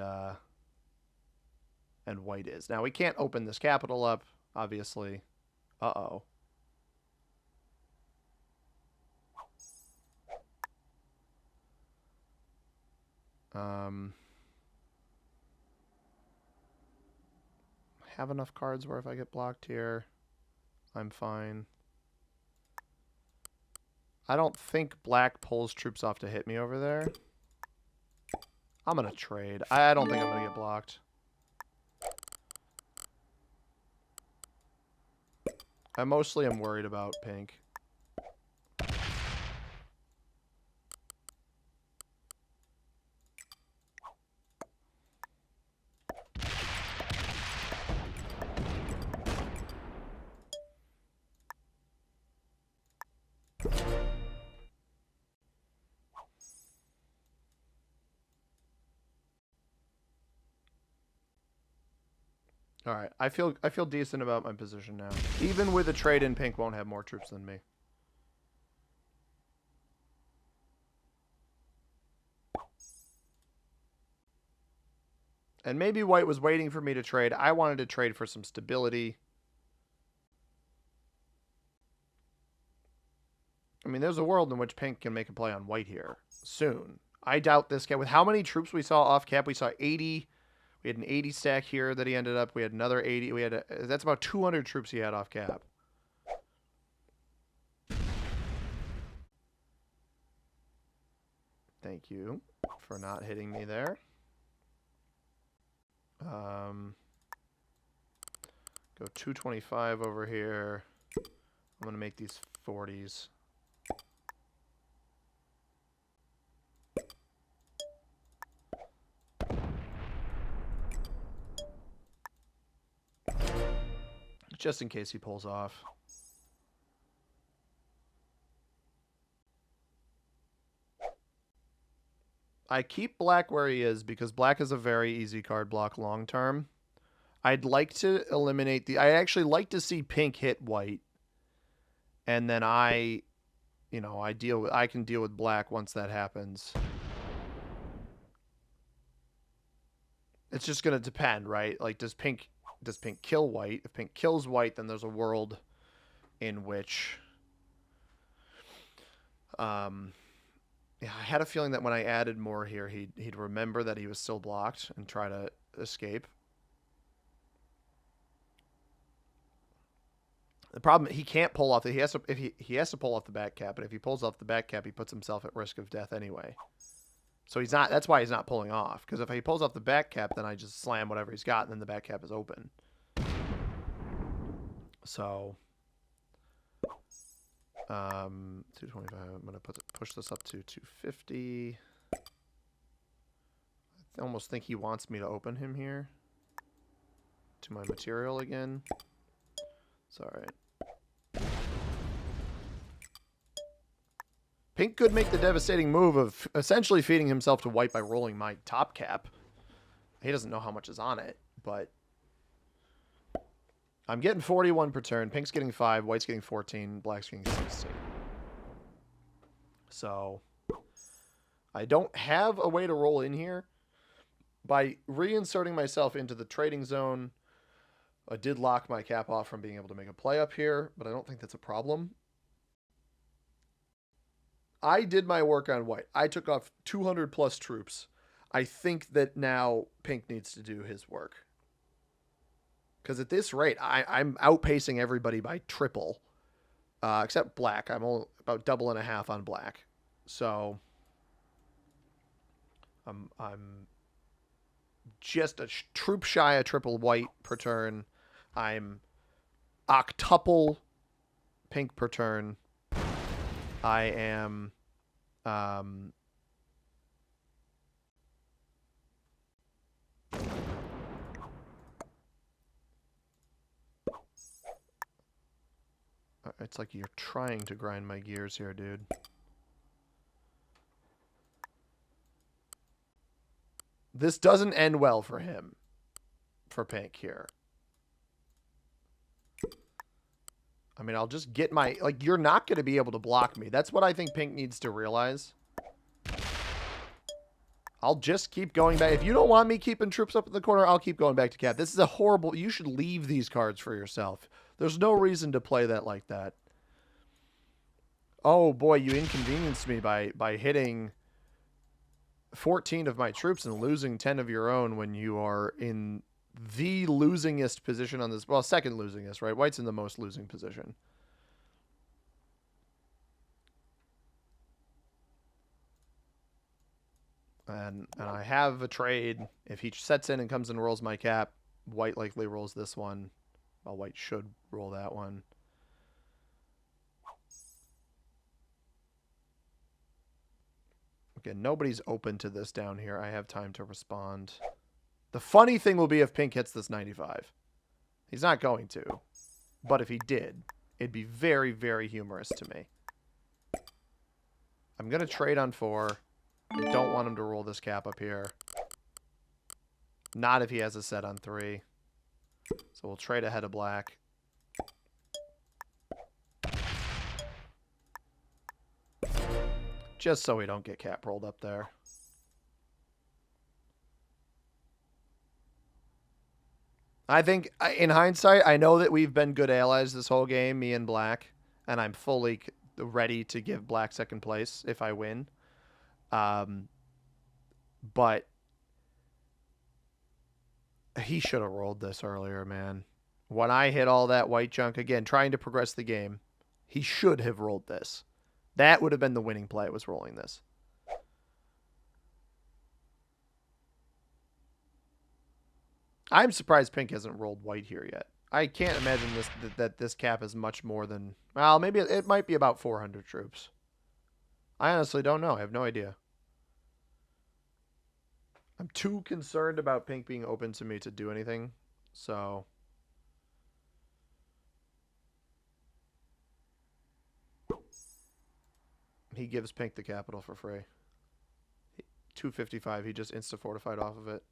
white is. Now, we can't open this capital up, obviously. Uh-oh. Have enough cards where if I get blocked here, I'm fine. I don't think black pulls troops off to hit me over there. I'm going to trade. I don't think I'm going to get blocked. I mostly am worried about pink. All right, I feel decent about my position now. Even with a trade in, pink won't have more troops than me. And maybe white was waiting for me to trade. I wanted to trade for some stability. I mean, there's a world in which pink can make a play on white here soon. I doubt this cap. With how many troops we saw off cap, we saw 80. We had an 80 stack here that he ended up. We had another 80. That's about 200 troops he had off cap. Thank you for not hitting me there. Go 225 over here. I'm going to make these 40s. Just in case he pulls off. I keep black where he is because black is a very easy card block long term. I'd like to eliminate the... I actually like to see pink hit white. And then I can deal with black once that happens. It's just going to depend, right? Like, does pink kill white? If pink kills white, then there's a world in which... yeah, I had a feeling that when I added more here, he'd remember that he was still blocked and try to escape. The problem, he can't pull off the... He has to pull off the back cap, but if he pulls off the back cap, he puts himself at risk of death anyway. So he's not... That's why he's not pulling off. Because if he pulls off the back cap, then I just slam whatever he's got, and then the back cap is open. So... 225. I'm going to push this up to 250. I almost think he wants me to open him here. To my material again. It's alright. Pink could make the devastating move of essentially feeding himself to white by rolling my top cap. He doesn't know how much is on it, but... I'm getting 41 per turn. Pink's getting 5. White's getting 14. Black's getting 16. So, I don't have a way to roll in here. By reinserting myself into the trading zone, I did lock my cap off from being able to make a play up here, but I don't think that's a problem. I did my work on white. I took off 200 plus troops. I think that now pink needs to do his work. Because at this rate, I'm outpacing everybody by triple. Except black. I'm only about double and a half on black. So, I'm just a troop shy of triple white per turn. I'm octuple pink per turn. I am... It's like you're trying to grind my gears here, dude. This doesn't end well for him. For pink here. I mean, I'll just get my... Like, you're not going to be able to block me. That's what I think pink needs to realize. I'll just keep going back. If you don't want me keeping troops up in the corner, I'll keep going back to cap. This is a horrible... You should leave these cards for yourself. There's no reason to play that like that. Oh, boy, you inconvenienced me by hitting 14 of my troops and losing 10 of your own when you are in the losingest position on this. Well, second losingest, right? White's in the most losing position. And I have a trade. If he sets in and comes and rolls my cap, white likely rolls this one. Well, white should roll that one. Okay, nobody's open to this down here. I have time to respond. The funny thing will be if pink hits this 95. He's not going to. But if he did, it'd be very, very humorous to me. I'm going to trade on 4. I don't want him to roll this cap up here. Not if he has a set on 3. So we'll trade ahead of black. Just so we don't get cap rolled up there. I think, in hindsight, I know that we've been good allies this whole game, me and black, and I'm fully ready to give black second place if I win. But he should have rolled this earlier, man. When I hit all that white junk, again, trying to progress the game, he should have rolled this. That would have been the winning play, was rolling this. I'm surprised pink hasn't rolled white here yet. I can't imagine that this cap is much more than... Well, maybe it might be about 400 troops. I honestly don't know. I have no idea. I'm too concerned about pink being open to me to do anything, so... He gives pink the capital for free. 255, he just insta-fortified off of it.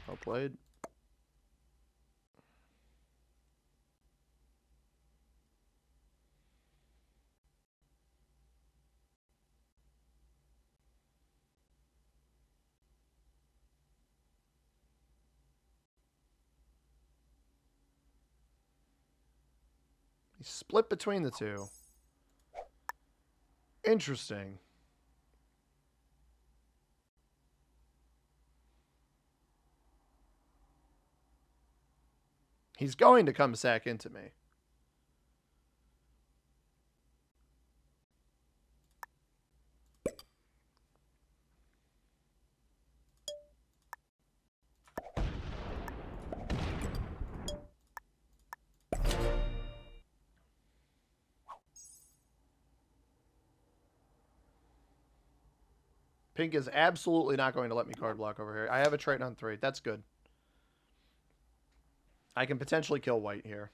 Well played. He split between the two. Interesting. He's going to come sack into me. Pink is absolutely not going to let me card block over here. I have a trait on 3. That's good. I can potentially kill white here.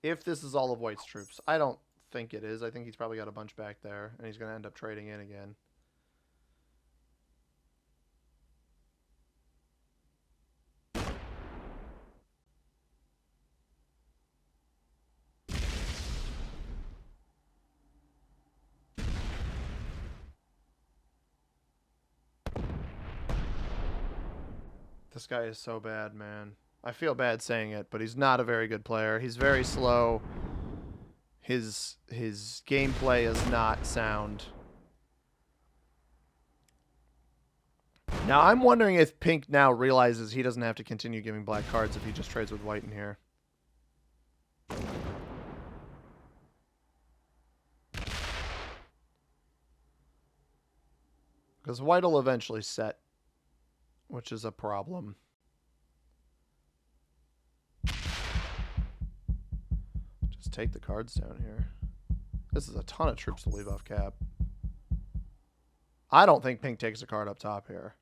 If this is all of white's troops. I don't think it is. I think he's probably got a bunch back there, and he's going to end up trading in again. This guy is so bad, man. I feel bad saying it, but he's not a very good player. He's very slow. His gameplay is not sound. Now, I'm wondering if pink now realizes he doesn't have to continue giving black cards if he just trades with white in here. Because white will eventually set, which is a problem. Just take the cards down here. This is a ton of troops to leave off cap. I don't think pink takes a card up top here.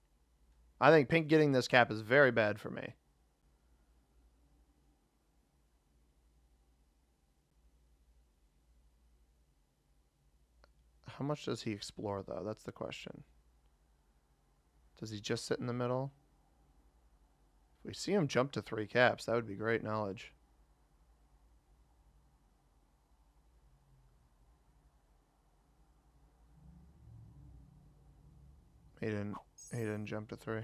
I think pink getting this cap is very bad for me. How much does he explore, though? That's the question. Does he just sit in the middle? If we see him jump to 3 caps, that would be great knowledge. He didn't jump to 3.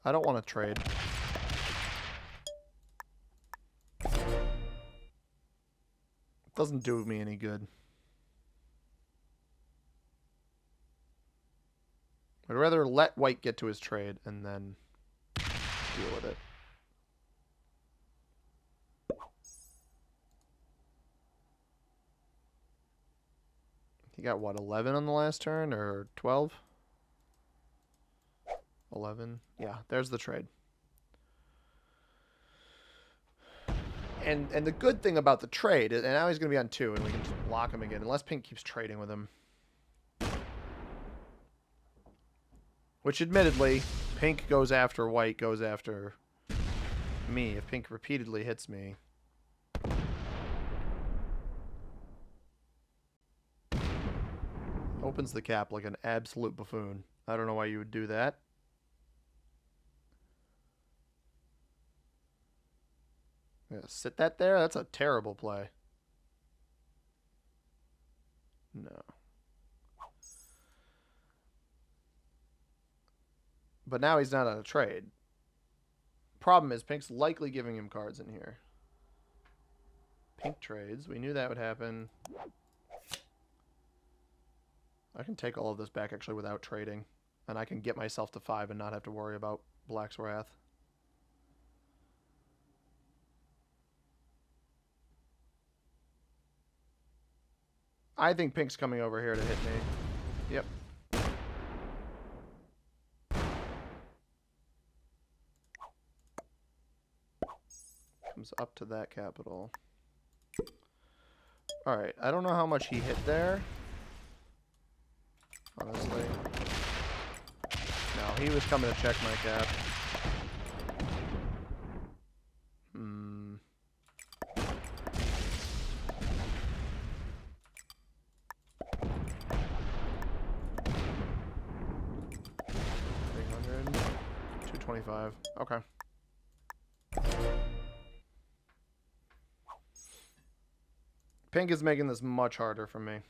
I don't want to trade. Doesn't do me any good. I'd rather let white get to his trade and then deal with it. He got, what, 11 on the last turn, or 12? 11. Yeah, there's the trade. And the good thing about the trade, and now he's going to be on 2, and we can just block him again, unless pink keeps trading with him. Which, admittedly, pink goes after white, goes after me. If pink repeatedly hits me. Opens the cap like an absolute buffoon. I don't know why you would do that. Yeah, sit that there? That's a terrible play. No. But now he's not on a trade. Problem is, Pink's likely giving him cards in here. Pink trades. We knew that would happen. I can take all of this back, actually, without trading. And I can get myself to 5 and not have to worry about Black's Wrath. I think Pink's coming over here to hit me. Yep. Comes up to that capital. Alright, I don't know how much he hit there. Honestly. No, he was coming to check my cap. Hmm. $225. Okay. Pink is making this much harder for me.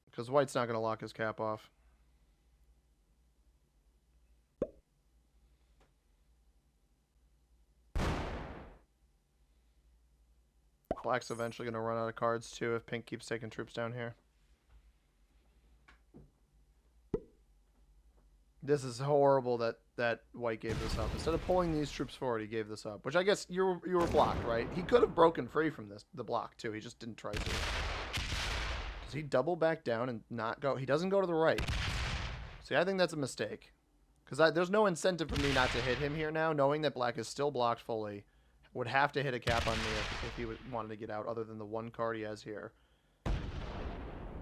Because White's not going to lock his cap off. Black's eventually going to run out of cards too if Pink keeps taking troops down here. This is horrible that White gave this up. Instead of pulling these troops forward, he gave this up. Which I guess you were blocked, right? He could have broken free from the block too. He just didn't try to. Does he double back down and not go? He doesn't go to the right. See, I think that's a mistake. Because there's no incentive for me not to hit him here now, knowing that Black is still blocked fully. Would have to hit a cap on me if he wanted to get out, other than the one card he has here.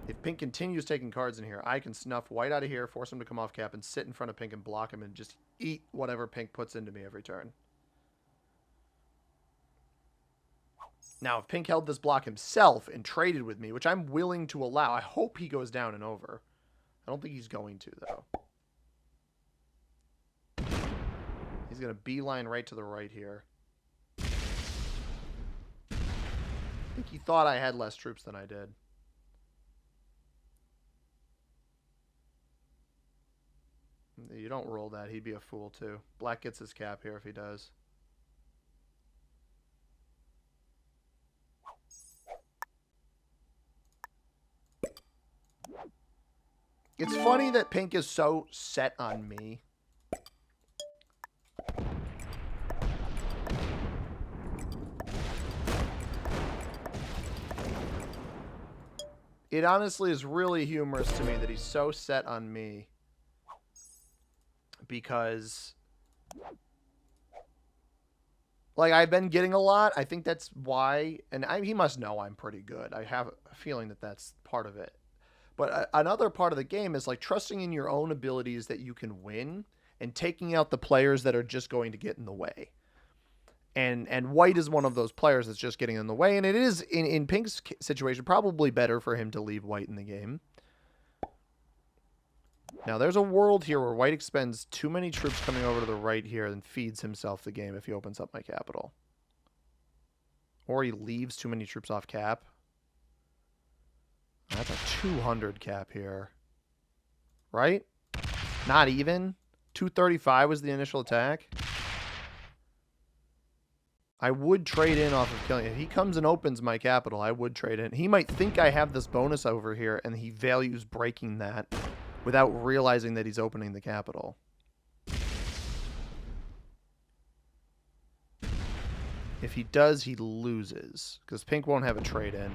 If Pink continues taking cards in here, I can snuff White out of here, force him to come off cap, and sit in front of Pink and block him and just eat whatever Pink puts into me every turn. Now, if Pink held this block himself and traded with me, which I'm willing to allow, I hope he goes down and over. I don't think he's going to, though. He's going to beeline right to the right here. I think he thought I had less troops than I did. You don't roll that. He'd be a fool, too. Black gets his cap here if he does. It's funny that Pink is so set on me. It honestly is really humorous to me that he's so set on me. Because, like, I've been getting a lot. I think that's why. And he must know I'm pretty good. I have a feeling that that's part of it. But another part of the game is, like, trusting in your own abilities that you can win and taking out the players that are just going to get in the way. And White is one of those players that's just getting in the way. And it is, in Pink's situation, probably better for him to leave White in the game. Now, there's a world here where White expends too many troops coming over to the right here and feeds himself the game if he opens up my capital. Or he leaves too many troops off cap. That's a 200 cap here. Right? Not even. 235 was the initial attack. I would trade in off of killing. If he comes and opens my capital, I would trade in. He might think I have this bonus over here, and he values breaking that without realizing that he's opening the capital. If he does, he loses, because Pink won't have a trade in.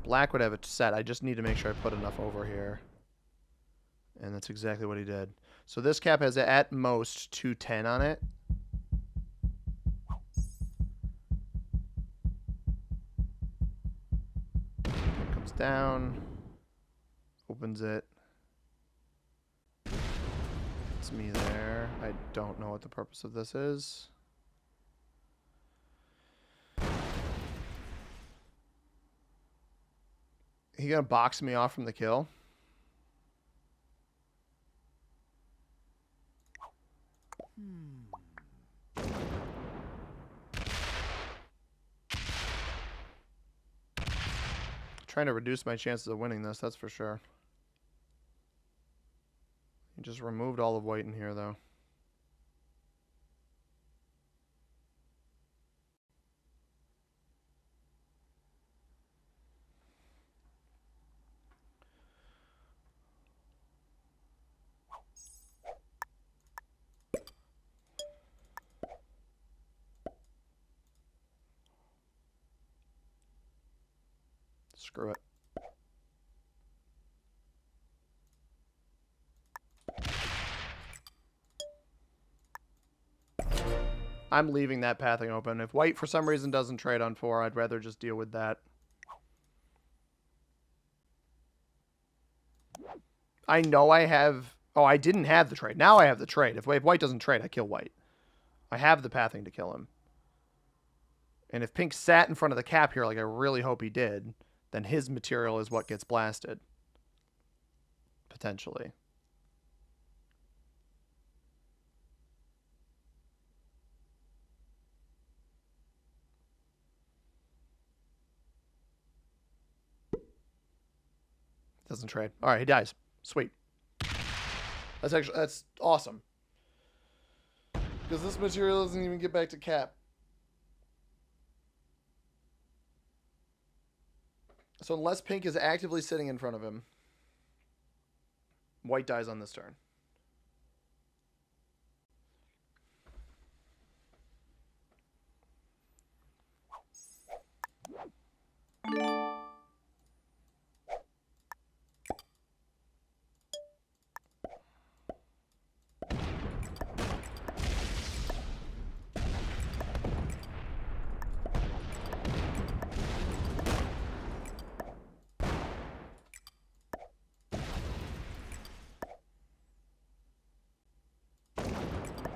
Black would have it set. I just need to make sure I put enough over here. And that's exactly what he did. So this cap has at most 210 on it. Comes down. Opens it. It's me there. I don't know what the purpose of this is. He gonna box me off from the kill? Trying to reduce my chances of winning this, that's for sure. He just removed all of white in here, though. Screw it. I'm leaving that pathing open. If white for some reason doesn't trade on 4, I'd rather just deal with that. I know I have... Oh, I didn't have the trade. Now I have the trade. If white doesn't trade, I kill white. I have the pathing to kill him. And if pink sat in front of the cap here, like I really hope he did, then his material is what gets blasted. Potentially. Doesn't trade. All right, he dies. Sweet. That's awesome. Because this material doesn't even get back to cap. So unless pink is actively sitting in front of him, white dies on this turn.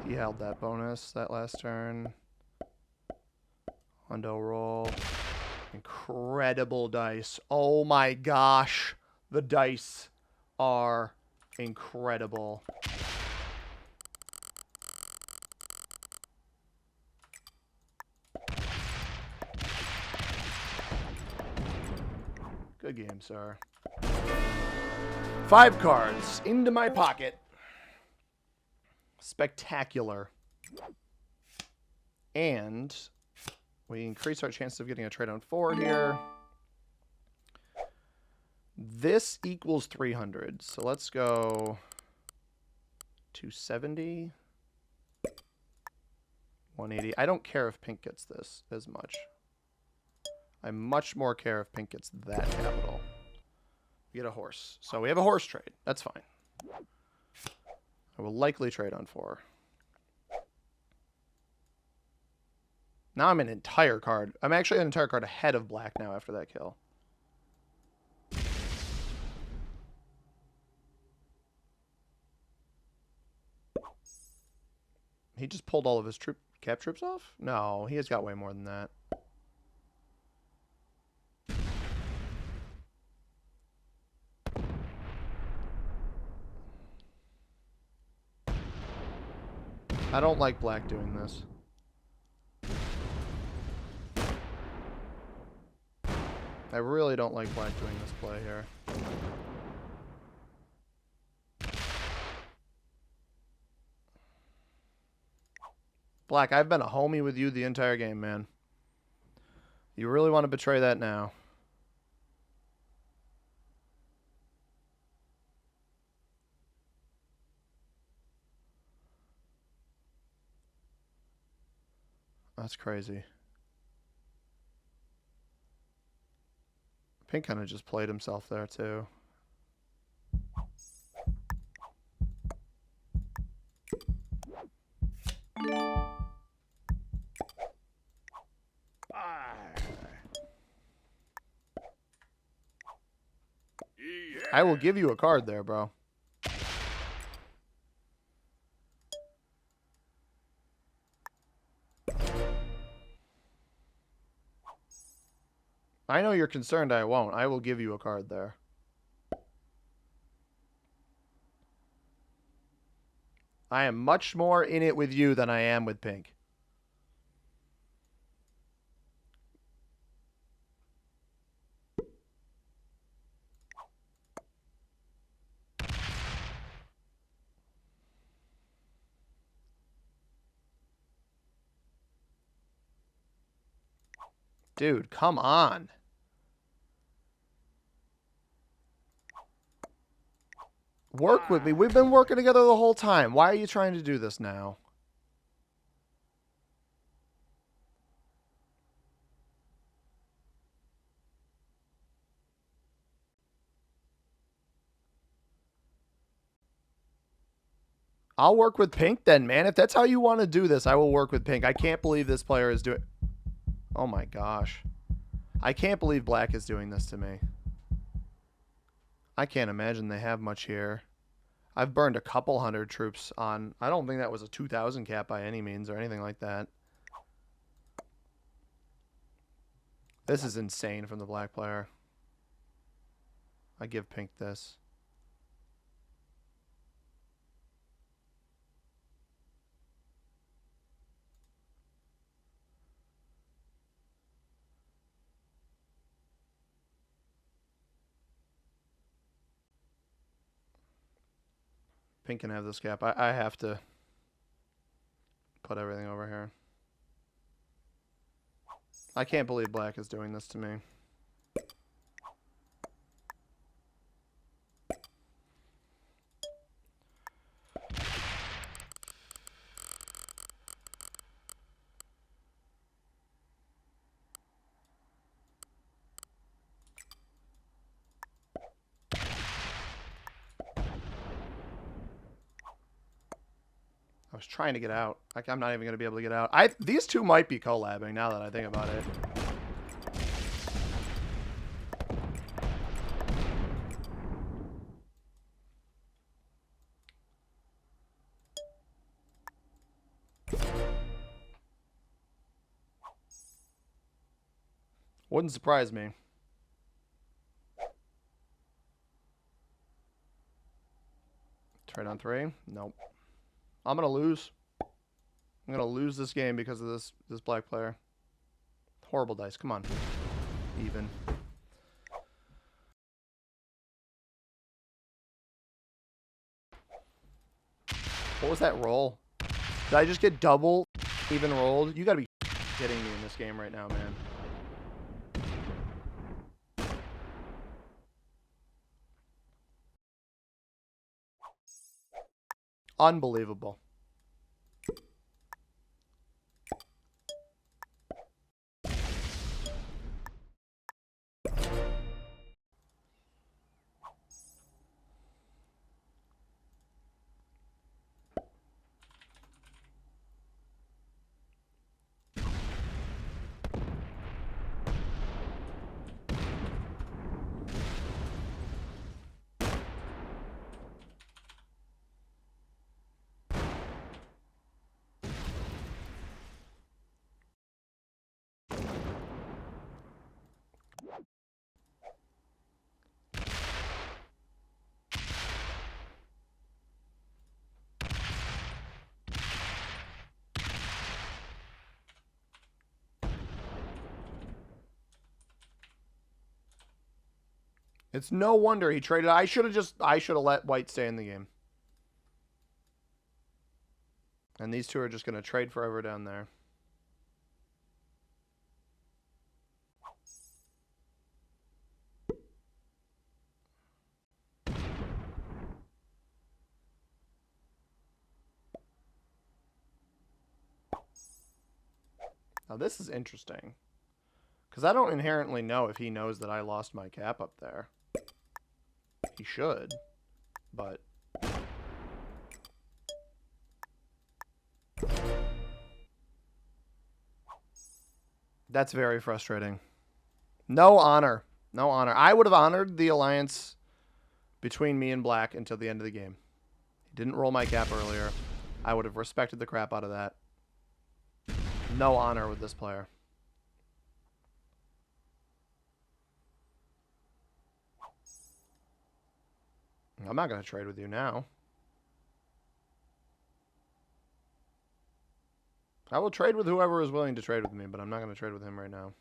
He held that bonus that last turn. Hundo roll. Incredible dice. Oh my gosh. The dice are incredible. Good game, sir. 5 cards into my pocket. Spectacular. And we increase our chances of getting a trade on 4 here. This equals 300. So let's go 270. 180. I don't care if pink gets this as much. I much more care if pink gets that capital. We get a horse. So we have a horse trade. That's fine. I will likely trade on 4. Now I'm an entire card. I'm actually an entire card ahead of black now after that kill. He just pulled all of his cap troops off? No, he has got way more than that. I don't like black doing this. I really don't like black doing this play here. Black, I've been a homie with you the entire game, man. You really want to betray that now? That's crazy. Pink kind of just played himself there, too. I will give you a card there, bro. I know you're concerned I won't. I will give you a card there. I am much more in it with you than I am with pink. Dude, come on. Work with me. We've been working together the whole time. Why are you trying to do this now? I'll work with pink then, man. If that's how you want to do this, I will work with pink. I can't believe this player is doing... Oh my gosh. I can't believe black is doing this to me. I can't imagine they have much here. I've burned a couple hundred troops on... I don't think that was a 2,000 cap by any means or anything like that. This is insane from the black player. I give pink this. Pink can have this cap. I have to put everything over here. I can't believe black is doing this to me. I was trying to get out. I'm not even going to be able to get out. These two might be collabing now that I think about it. Wouldn't surprise me. Trade on 3? Nope. I'm going to lose. I'm going to lose this game because of this black player. Horrible dice. Come on. Even. What was that roll? Did I just get double even rolled? You got to be kidding me in this game right now, man. Unbelievable. It's no wonder he traded. I should have let white stay in the game. And these two are just going to trade forever down there. Now this is interesting. Because I don't inherently know if he knows that I lost my cap up there. He should. But... that's very frustrating. No honor. No honor. I would have honored the alliance between me and black until the end of the game. He didn't roll my cap earlier. I would have respected the crap out of that. No honor with this player. I'm not going to trade with you now. I will trade with whoever is willing to trade with me, but I'm not going to trade with him right now.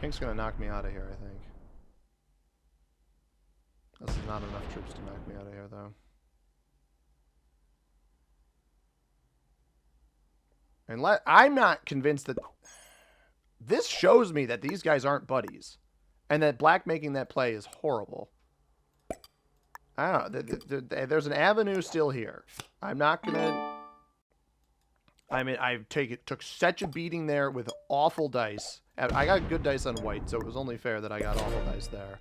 Pink's going to knock me out of here, I think. This is not enough troops to knock me out of here, though. And I'm not convinced that... This shows me that these guys aren't buddies. And that Black making that play is horrible. I don't know. There's an avenue still here. I'm not going to... I mean, took such a beating there with awful dice. I got good dice on white, so it was only fair that I got awful dice there.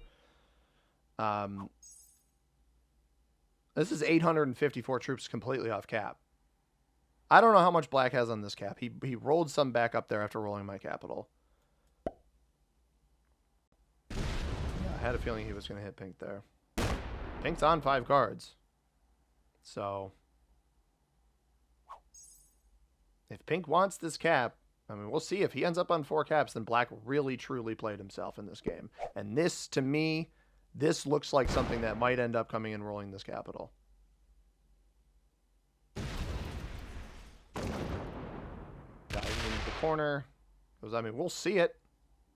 This is 854 troops completely off cap. I don't know how much Black has on this cap. He rolled some back up there after rolling my capital. Yeah, I had a feeling he was going to hit Pink there. Pink's on 5 cards. So... if Pink wants this cap, I mean, we'll see. If he ends up on 4 caps, then Black really, truly played himself in this game. And this, to me, this looks like something that might end up coming and rolling this capital. Diving into the corner. Because, I mean, we'll see it.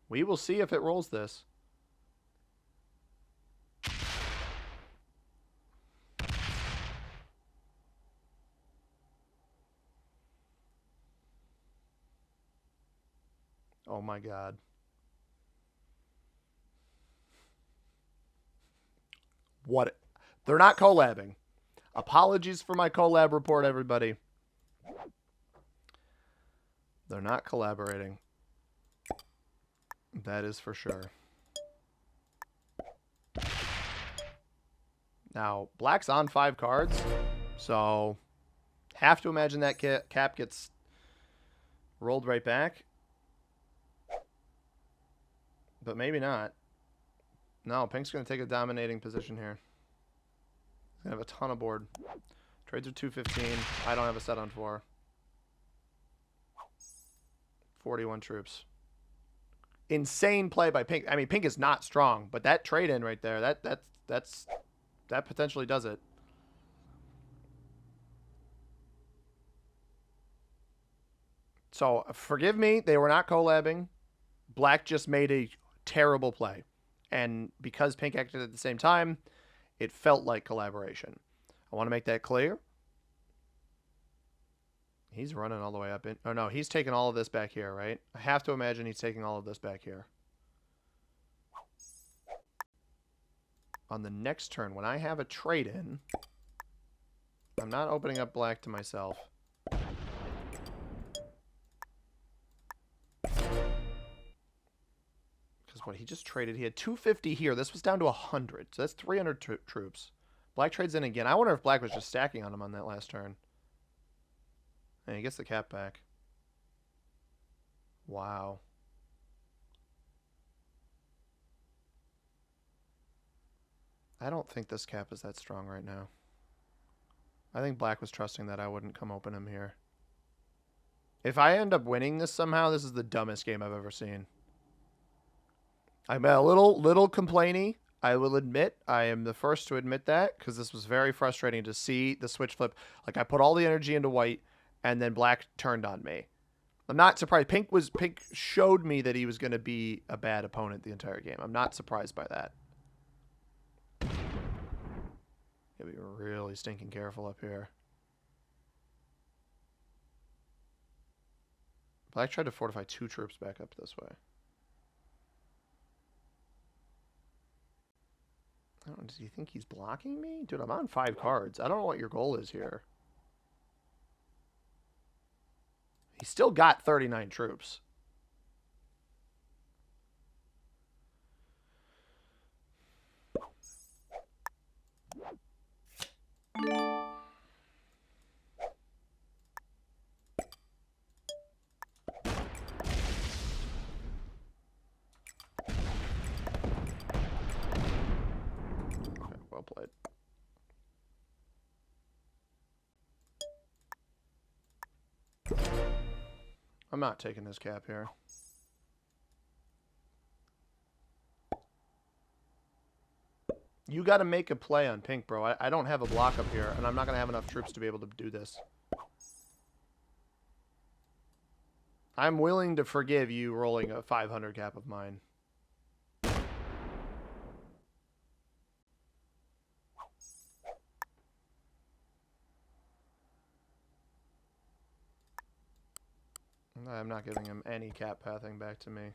We will see if it rolls this. Oh my god. What? They're not collabing. Apologies for my collab report, everybody. They're not collaborating. That is for sure. Now, Black's on 5 cards, so have to imagine that cap gets rolled right back. But maybe not. No, Pink's going to take a dominating position here. He's going to have a ton of board. Trades are 215. I don't have a set on 4. 41 troops. Insane play by Pink. I mean, Pink is not strong, but that trade in right there, that potentially does it. So, forgive me, they were not collabing. Black just made a terrible play. And because Pink acted at the same time, it felt like collaboration. I want to make that clear. He's running all the way up in... Oh, no, he's taking all of this back here, right? I have to imagine he's taking all of this back here. On the next turn, when I have a trade-in, I'm not opening up Black to myself. What he just traded, he had 250 here. This was down to 100, so that's 300 troops. Black trades in again. I wonder if Black was just stacking on him on that last turn. And he gets the cap back. Wow. I don't think this cap is that strong right now. I think Black was trusting that I wouldn't come open him here. If I end up winning this somehow, this is the dumbest game I've ever seen. I'm a little complainy. I will admit. I am the first to admit that, because this was very frustrating to see the switch flip. Like, I put all the energy into white, and then Black turned on me. I'm not surprised. Pink showed me that he was going to be a bad opponent the entire game. I'm not surprised by that. Gotta be really stinking careful up here. Black tried to fortify 2 troops back up this way. Does he think he's blocking me? Dude, I'm on 5 cards. I don't know what your goal is here. He's still got 39 troops. Well played. I'm not taking this cap here. You got to make a play on pink, bro. I don't have a block up here, and I'm not going to have enough troops to be able to do this. I'm willing to forgive you rolling a 500 cap of mine. I'm not giving him any cap pathing back to me.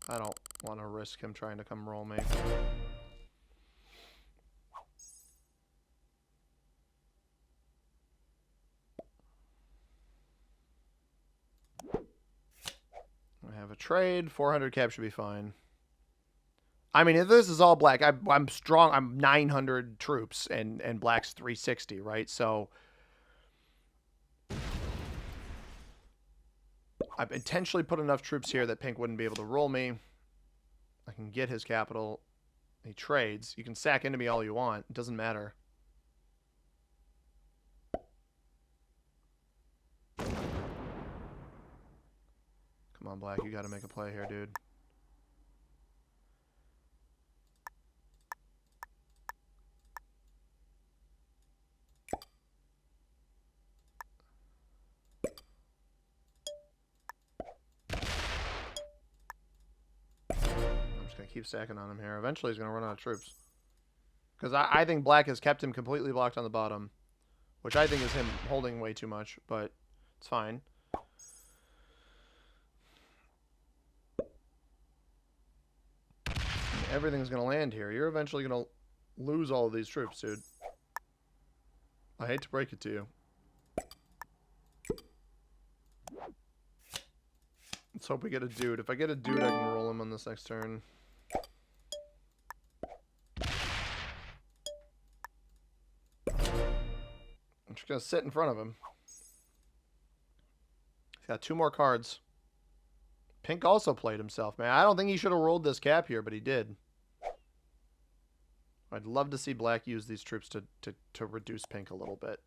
I don't want to risk him trying to come roll me. I have a trade. 400 cap should be fine. I mean, if this is all black, I'm strong. I'm 900 troops, and black's 360, right? So I've intentionally put enough troops here that pink wouldn't be able to roll me. I can get his capital. He trades. You can sack into me all you want. It doesn't matter. Come on, black. You got to make a play here, dude. Gonna keep stacking on him here. Eventually he's gonna run out of troops. Because I think black has kept him completely blocked on the bottom. Which I think is him holding way too much, but it's fine. Everything's gonna land here. You're eventually gonna lose all of these troops, dude. I hate to break it to you. Let's hope we get a dude. If I get a dude, I can roll him on this next turn. I'm just going to sit in front of him. He's got 2 more cards. Pink also played himself, man. I don't think he should have rolled this cap here, but he did. I'd love to see black use these troops to reduce pink a little bit.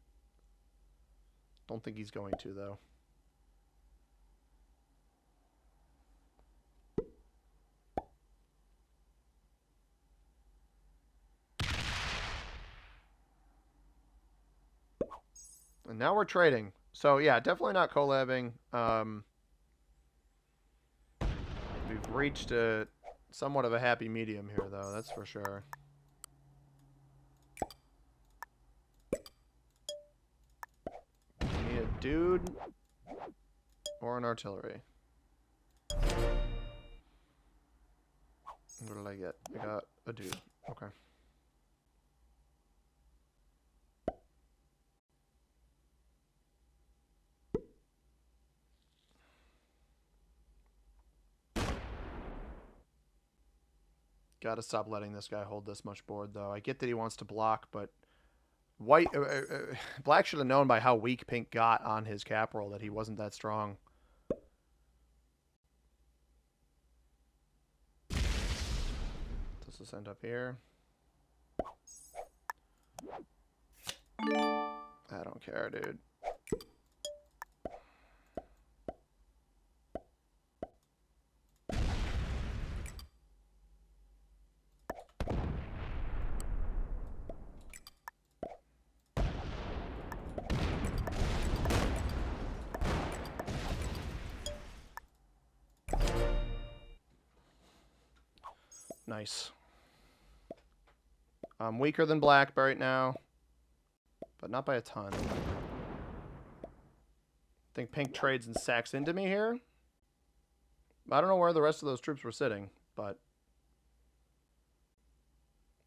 Don't think he's going to, though. And now we're trading. So, yeah, definitely not collabing. We've reached somewhat of a happy medium here, though. That's for sure. We need a dude or an artillery. What did I get? I got a dude. Okay. Gotta stop letting this guy hold this much board, though. I get that he wants to block, but black should have known by how weak pink got on his cap roll that he wasn't that strong. Does this end up here? I don't care, dude. Nice. I'm weaker than black right now, but not by a ton. I think pink trades and sacks into me here. I don't know where the rest of those troops were sitting, but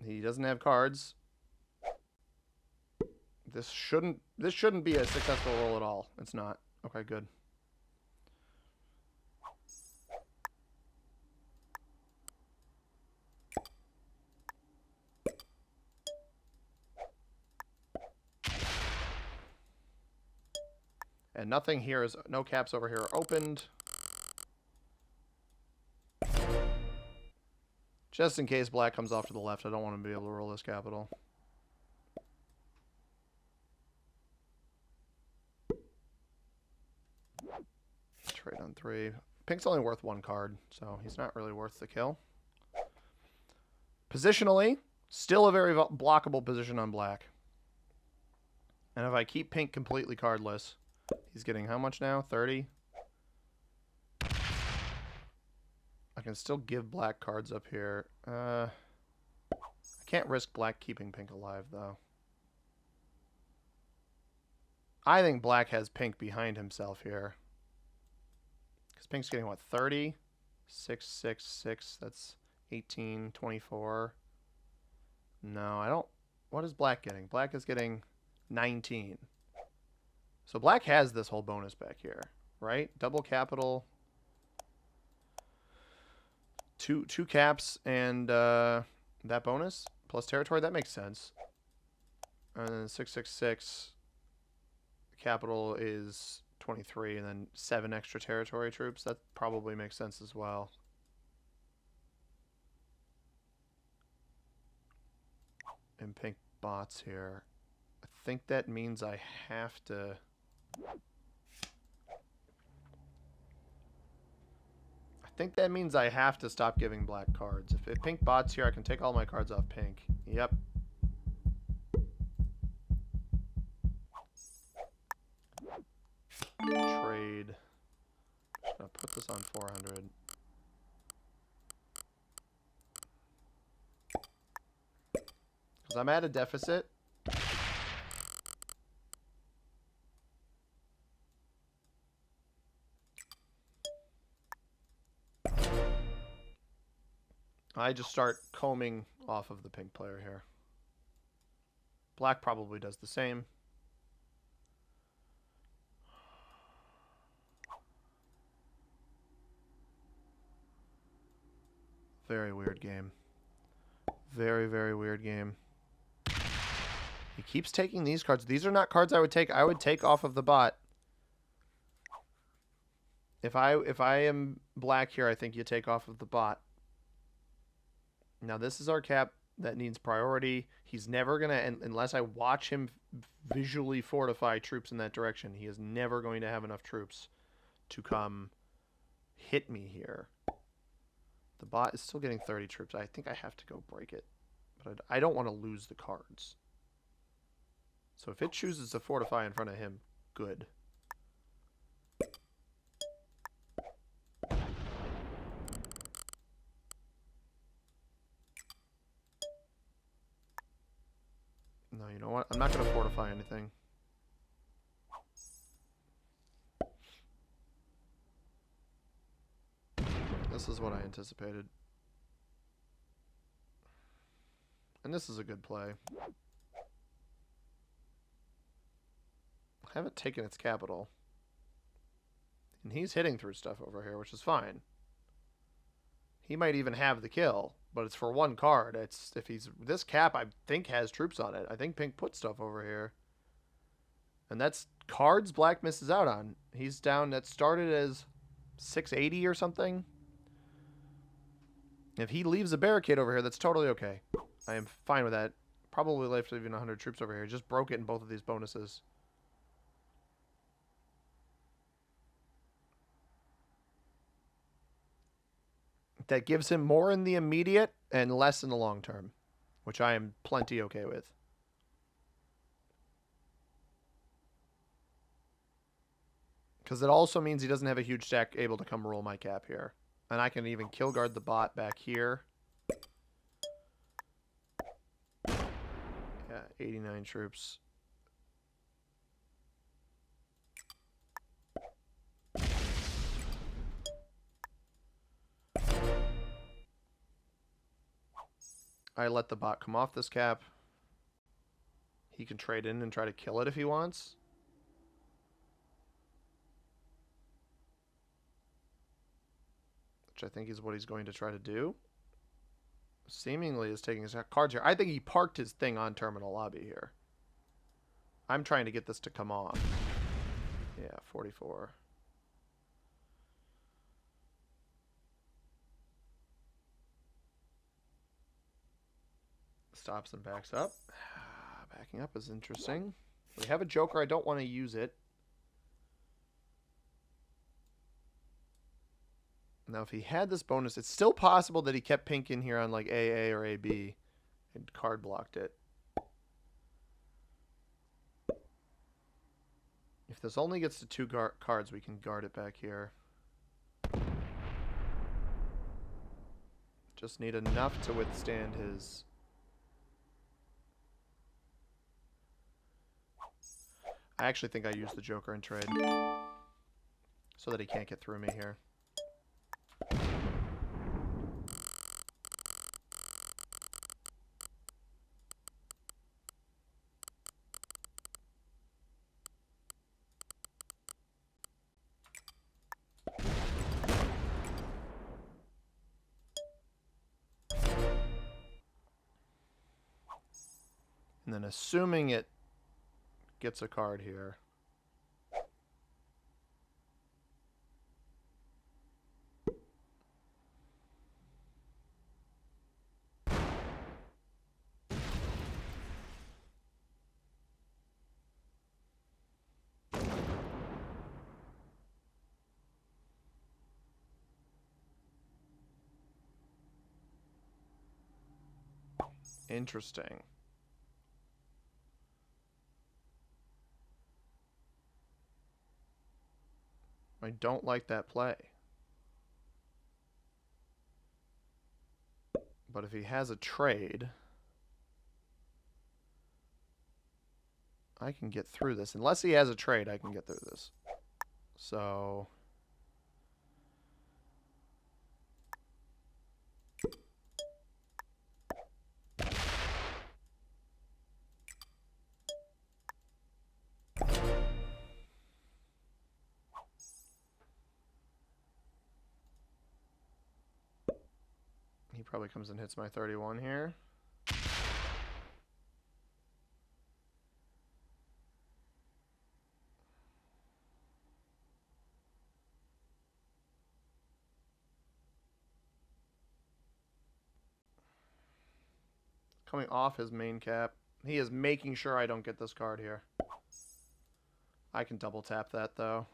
he doesn't have cards. This shouldn't be a successful roll at all. It's not. Okay, good. And nothing here is, no caps over here are opened. Just in case black comes off to the left, I don't want to be able to roll this capital. trade on 3. Pink's only worth 1 card, so he's not really worth the kill. Positionally, still a very blockable position on black. And if I keep pink completely cardless, he's getting how much now? 30? I can still give black cards up here. I can't risk black keeping pink alive, though. I think black has pink behind himself here. Because pink's getting, what, 30? 6, 6, 6. That's 18, 24. No, I don't... What is black getting? Black is getting 19. So black has this whole bonus back here, right? Double capital. Two caps and that bonus plus territory. That makes sense. And then 666 capital is 23, and then 7 extra territory troops. That probably makes sense as well. And pink bots here. I think that means I have to... I think that means I have to stop giving black cards. If pink bots here, I can take all my cards off pink. Yep. Trade. Just gonna put this on 400. Because I'm at a deficit. I just start combing off of the pink player here. Black probably does the same. Very weird game. Very, very weird game. He keeps taking these cards. These are not cards I would take. I would take off of the bot. If I am black here, I think you take off of the bot. Now this is our cap that needs priority. He's never going to, unless I watch him visually fortify troops in that direction, he is never going to have enough troops to come hit me here. The bot is still getting 30 troops. I think I have to go break it. But I don't want to lose the cards. So if it chooses to fortify in front of him, good. No, you know what? I'm not going to fortify anything. This is what I anticipated. And this is a good play. I haven't taken its capital. And he's hitting through stuff over here, which is fine. He might even have the kill, but it's for 1 card. It's if he's this cap, I think has troops on it. I think pink put stuff over here. And that's cards black misses out on. He's down, that started as 680 or something. If he leaves a barricade over here, that's totally okay. I am fine with that. Probably left even 100 troops over here. Just broke it in both of these bonuses. That gives him more in the immediate and less in the long term, which I am plenty okay with. Because it also means he doesn't have a huge stack able to come roll my cap here. And I can even kill guard the bot back here. Yeah, 89 troops. I let the bot come off this cap. He can trade in and try to kill it if he wants. Which I think is what he's going to try to do. Seemingly is taking his cards here. I think he parked his thing on terminal lobby here. I'm trying to get this to come off. Yeah, 44. Stops and backs up. Backing up is interesting. We have a joker. I don't want to use it. Now, if he had this bonus, it's still possible that he kept pink in here on like AA or AB and card blocked it. If this only gets to 2 cards, we can guard it back here. Just need enough to withstand his... I actually think I used the Joker in trade so that he can't get through me here. And then assuming it gets a card here. Interesting. I don't like that play. But if he has a trade, I can get through this. Unless he has a trade, I can get through this. So... he probably comes and hits my 31 here. Coming off his main cap. He is making sure I don't get this card here. I can double tap that though.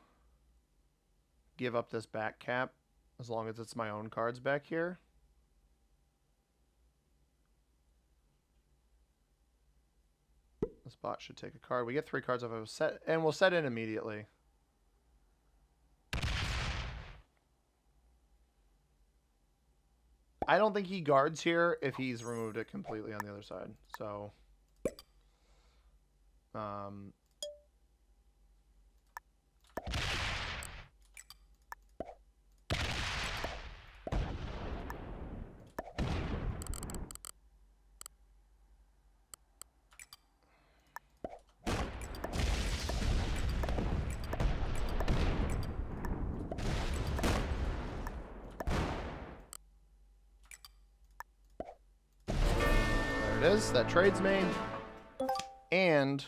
Give up this back cap as long as it's my own cards back here. This bot should take a card. We get 3 cards off of a set, and we'll set in immediately. I don't think he guards here if he's removed it completely on the other side. So, it is. That trades me. And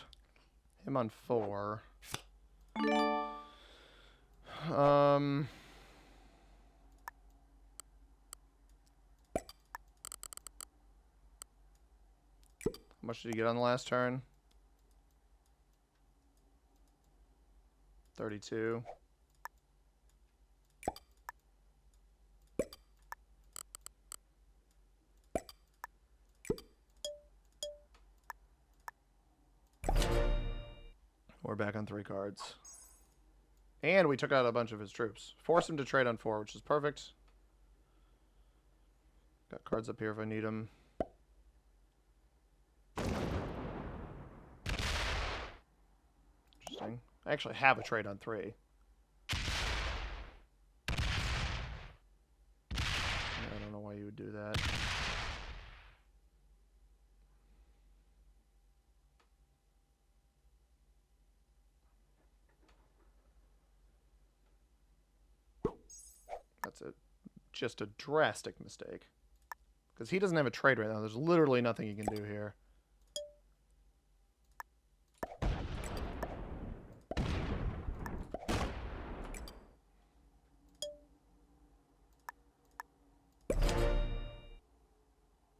him on 4. How much did he get on the last turn? 32. We're back on 3 cards. And we took out a bunch of his troops. Forced him to trade on 4, which is perfect. Got cards up here if I need them. Interesting. I actually have a trade on 3. I don't know why you would do that. That's just a drastic mistake. Because he doesn't have a trade right now. There's literally nothing he can do here.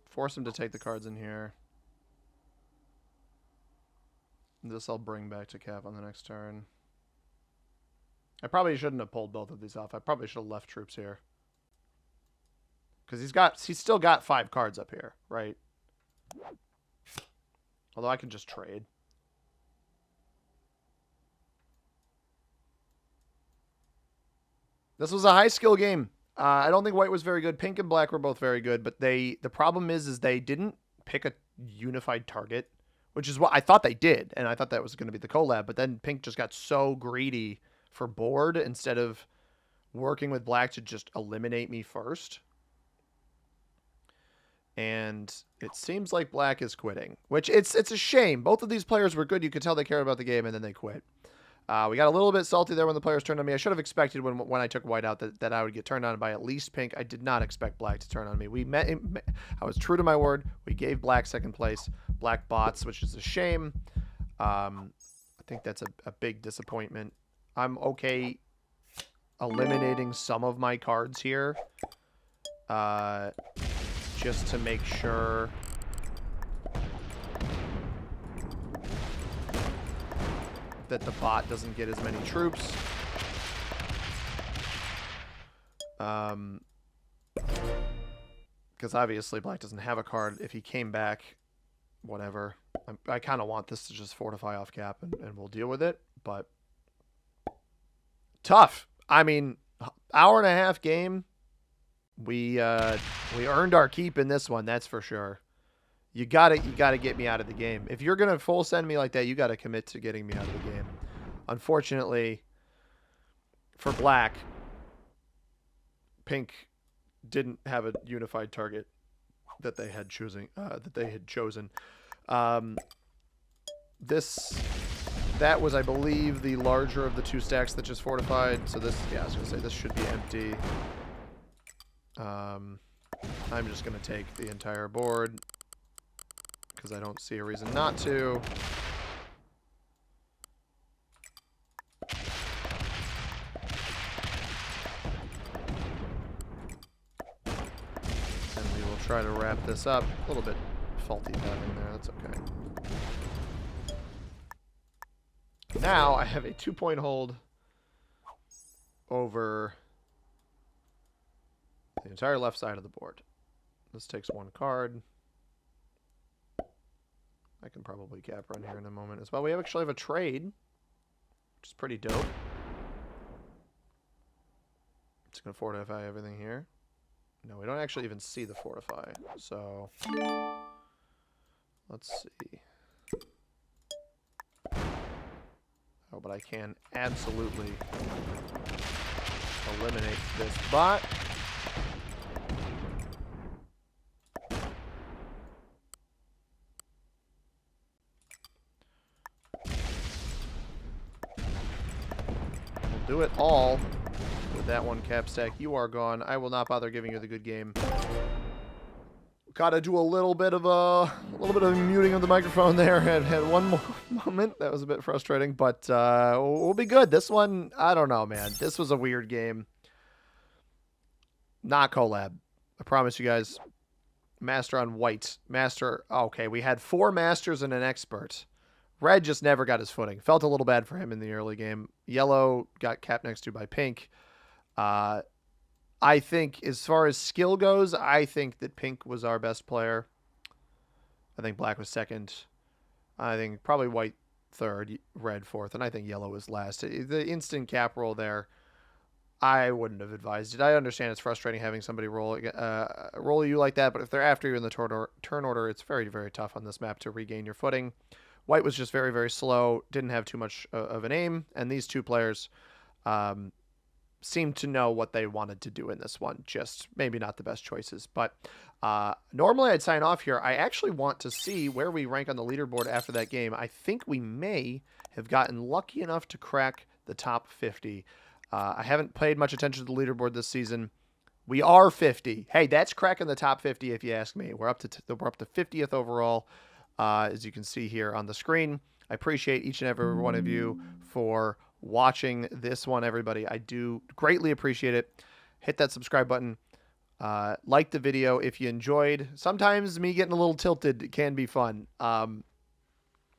Force him to take the cards in here. This I'll bring back to cap on the next turn. I probably shouldn't have pulled both of these off. I probably should have left troops here. Because he's still got 5 cards up here, right? Although I can just trade. This was a high skill game. I don't think white was very good. Pink and black were both very good, but the problem is they didn't pick a unified target, which is what I thought they did, and I thought that was going to be the collab, but then pink just got so greedy for board instead of working with black to just eliminate me first. And it seems like black is quitting, which it's a shame. Both of these players were good. You could tell they cared about the game, and then they quit. We got a little bit salty there when the players turned on me. I should have expected when I took white out that I would get turned on by at least pink. I did not expect black to turn on me. I was true to my word. We gave black second place. Black bots, which is a shame. I think that's a big disappointment. I'm okay eliminating some of my cards here. Just to make sure that the bot doesn't get as many troops. Because obviously black doesn't have a card. If he came back, whatever. I kind of want this to just fortify off cap and we'll deal with it. But tough. I mean, hour and a half game. We earned our keep in this one, that's for sure. You gotta get me out of the game. If you're gonna full send me like that, you gotta commit to getting me out of the game. Unfortunately, for black, pink didn't have a unified target that they had chosen. That was, I believe, the larger of the 2 stacks that just fortified. So this, yeah, I was gonna say this should be empty. I'm just gonna take the entire board because I don't see a reason not to. And we will try to wrap this up. A little bit faulty tapping there, that's okay. Now I have a 2-point hold over the entire left side of the board. This takes 1 card. I can probably cap run here in a moment as well. We actually have a trade, which is pretty dope. It's going to fortify everything here. No, we don't actually even see the fortify. So, let's see. Oh, but I can absolutely eliminate this bot. Do it all with that 1 cap stack. You are gone. I will not bother giving you the good game. Gotta do a little bit of muting of the microphone there. Had one more moment that was a bit frustrating, but we'll be good. This one, I don't know, man. This was a weird game. Not collab. I promise you guys. Master on white. Master. Okay, we had 4 masters and an expert. Red just never got his footing. Felt a little bad for him in the early game. Yellow got capped next to by pink. I think as far as skill goes, I think that pink was our best player. I think black was second. I think probably white third, red fourth, and I think yellow was last. The instant cap roll there, I wouldn't have advised it. I understand it's frustrating having somebody roll you like that, but if they're after you in the turn order, it's very, very tough on this map to regain your footing. White was just very, very slow, didn't have too much of an aim, and these 2 players seemed to know what they wanted to do in this one. Just maybe not the best choices. But normally I'd sign off here. I actually want to see where we rank on the leaderboard after that game. I think we may have gotten lucky enough to crack the top 50. I haven't paid much attention to the leaderboard this season. We are 50. Hey, that's cracking the top 50 if you ask me. We're up to 50th overall. As you can see here on the screen. I appreciate each and every one of you for watching this one, everybody. I do greatly appreciate it. Hit that subscribe button. Like the video if you enjoyed. Sometimes me getting a little tilted can be fun.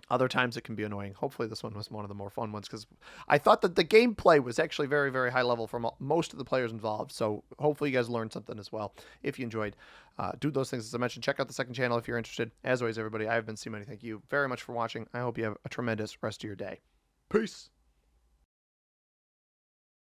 Other times it can be annoying. Hopefully this one was one of the more fun ones because I thought that the gameplay was actually very, very high level from most of the players involved. So hopefully you guys learned something as well. If you enjoyed, do those things as I mentioned. Check out the second channel if you're interested. As always, everybody, I have been C-Money. Thank you very much for watching. I hope you have a tremendous rest of your day. Peace.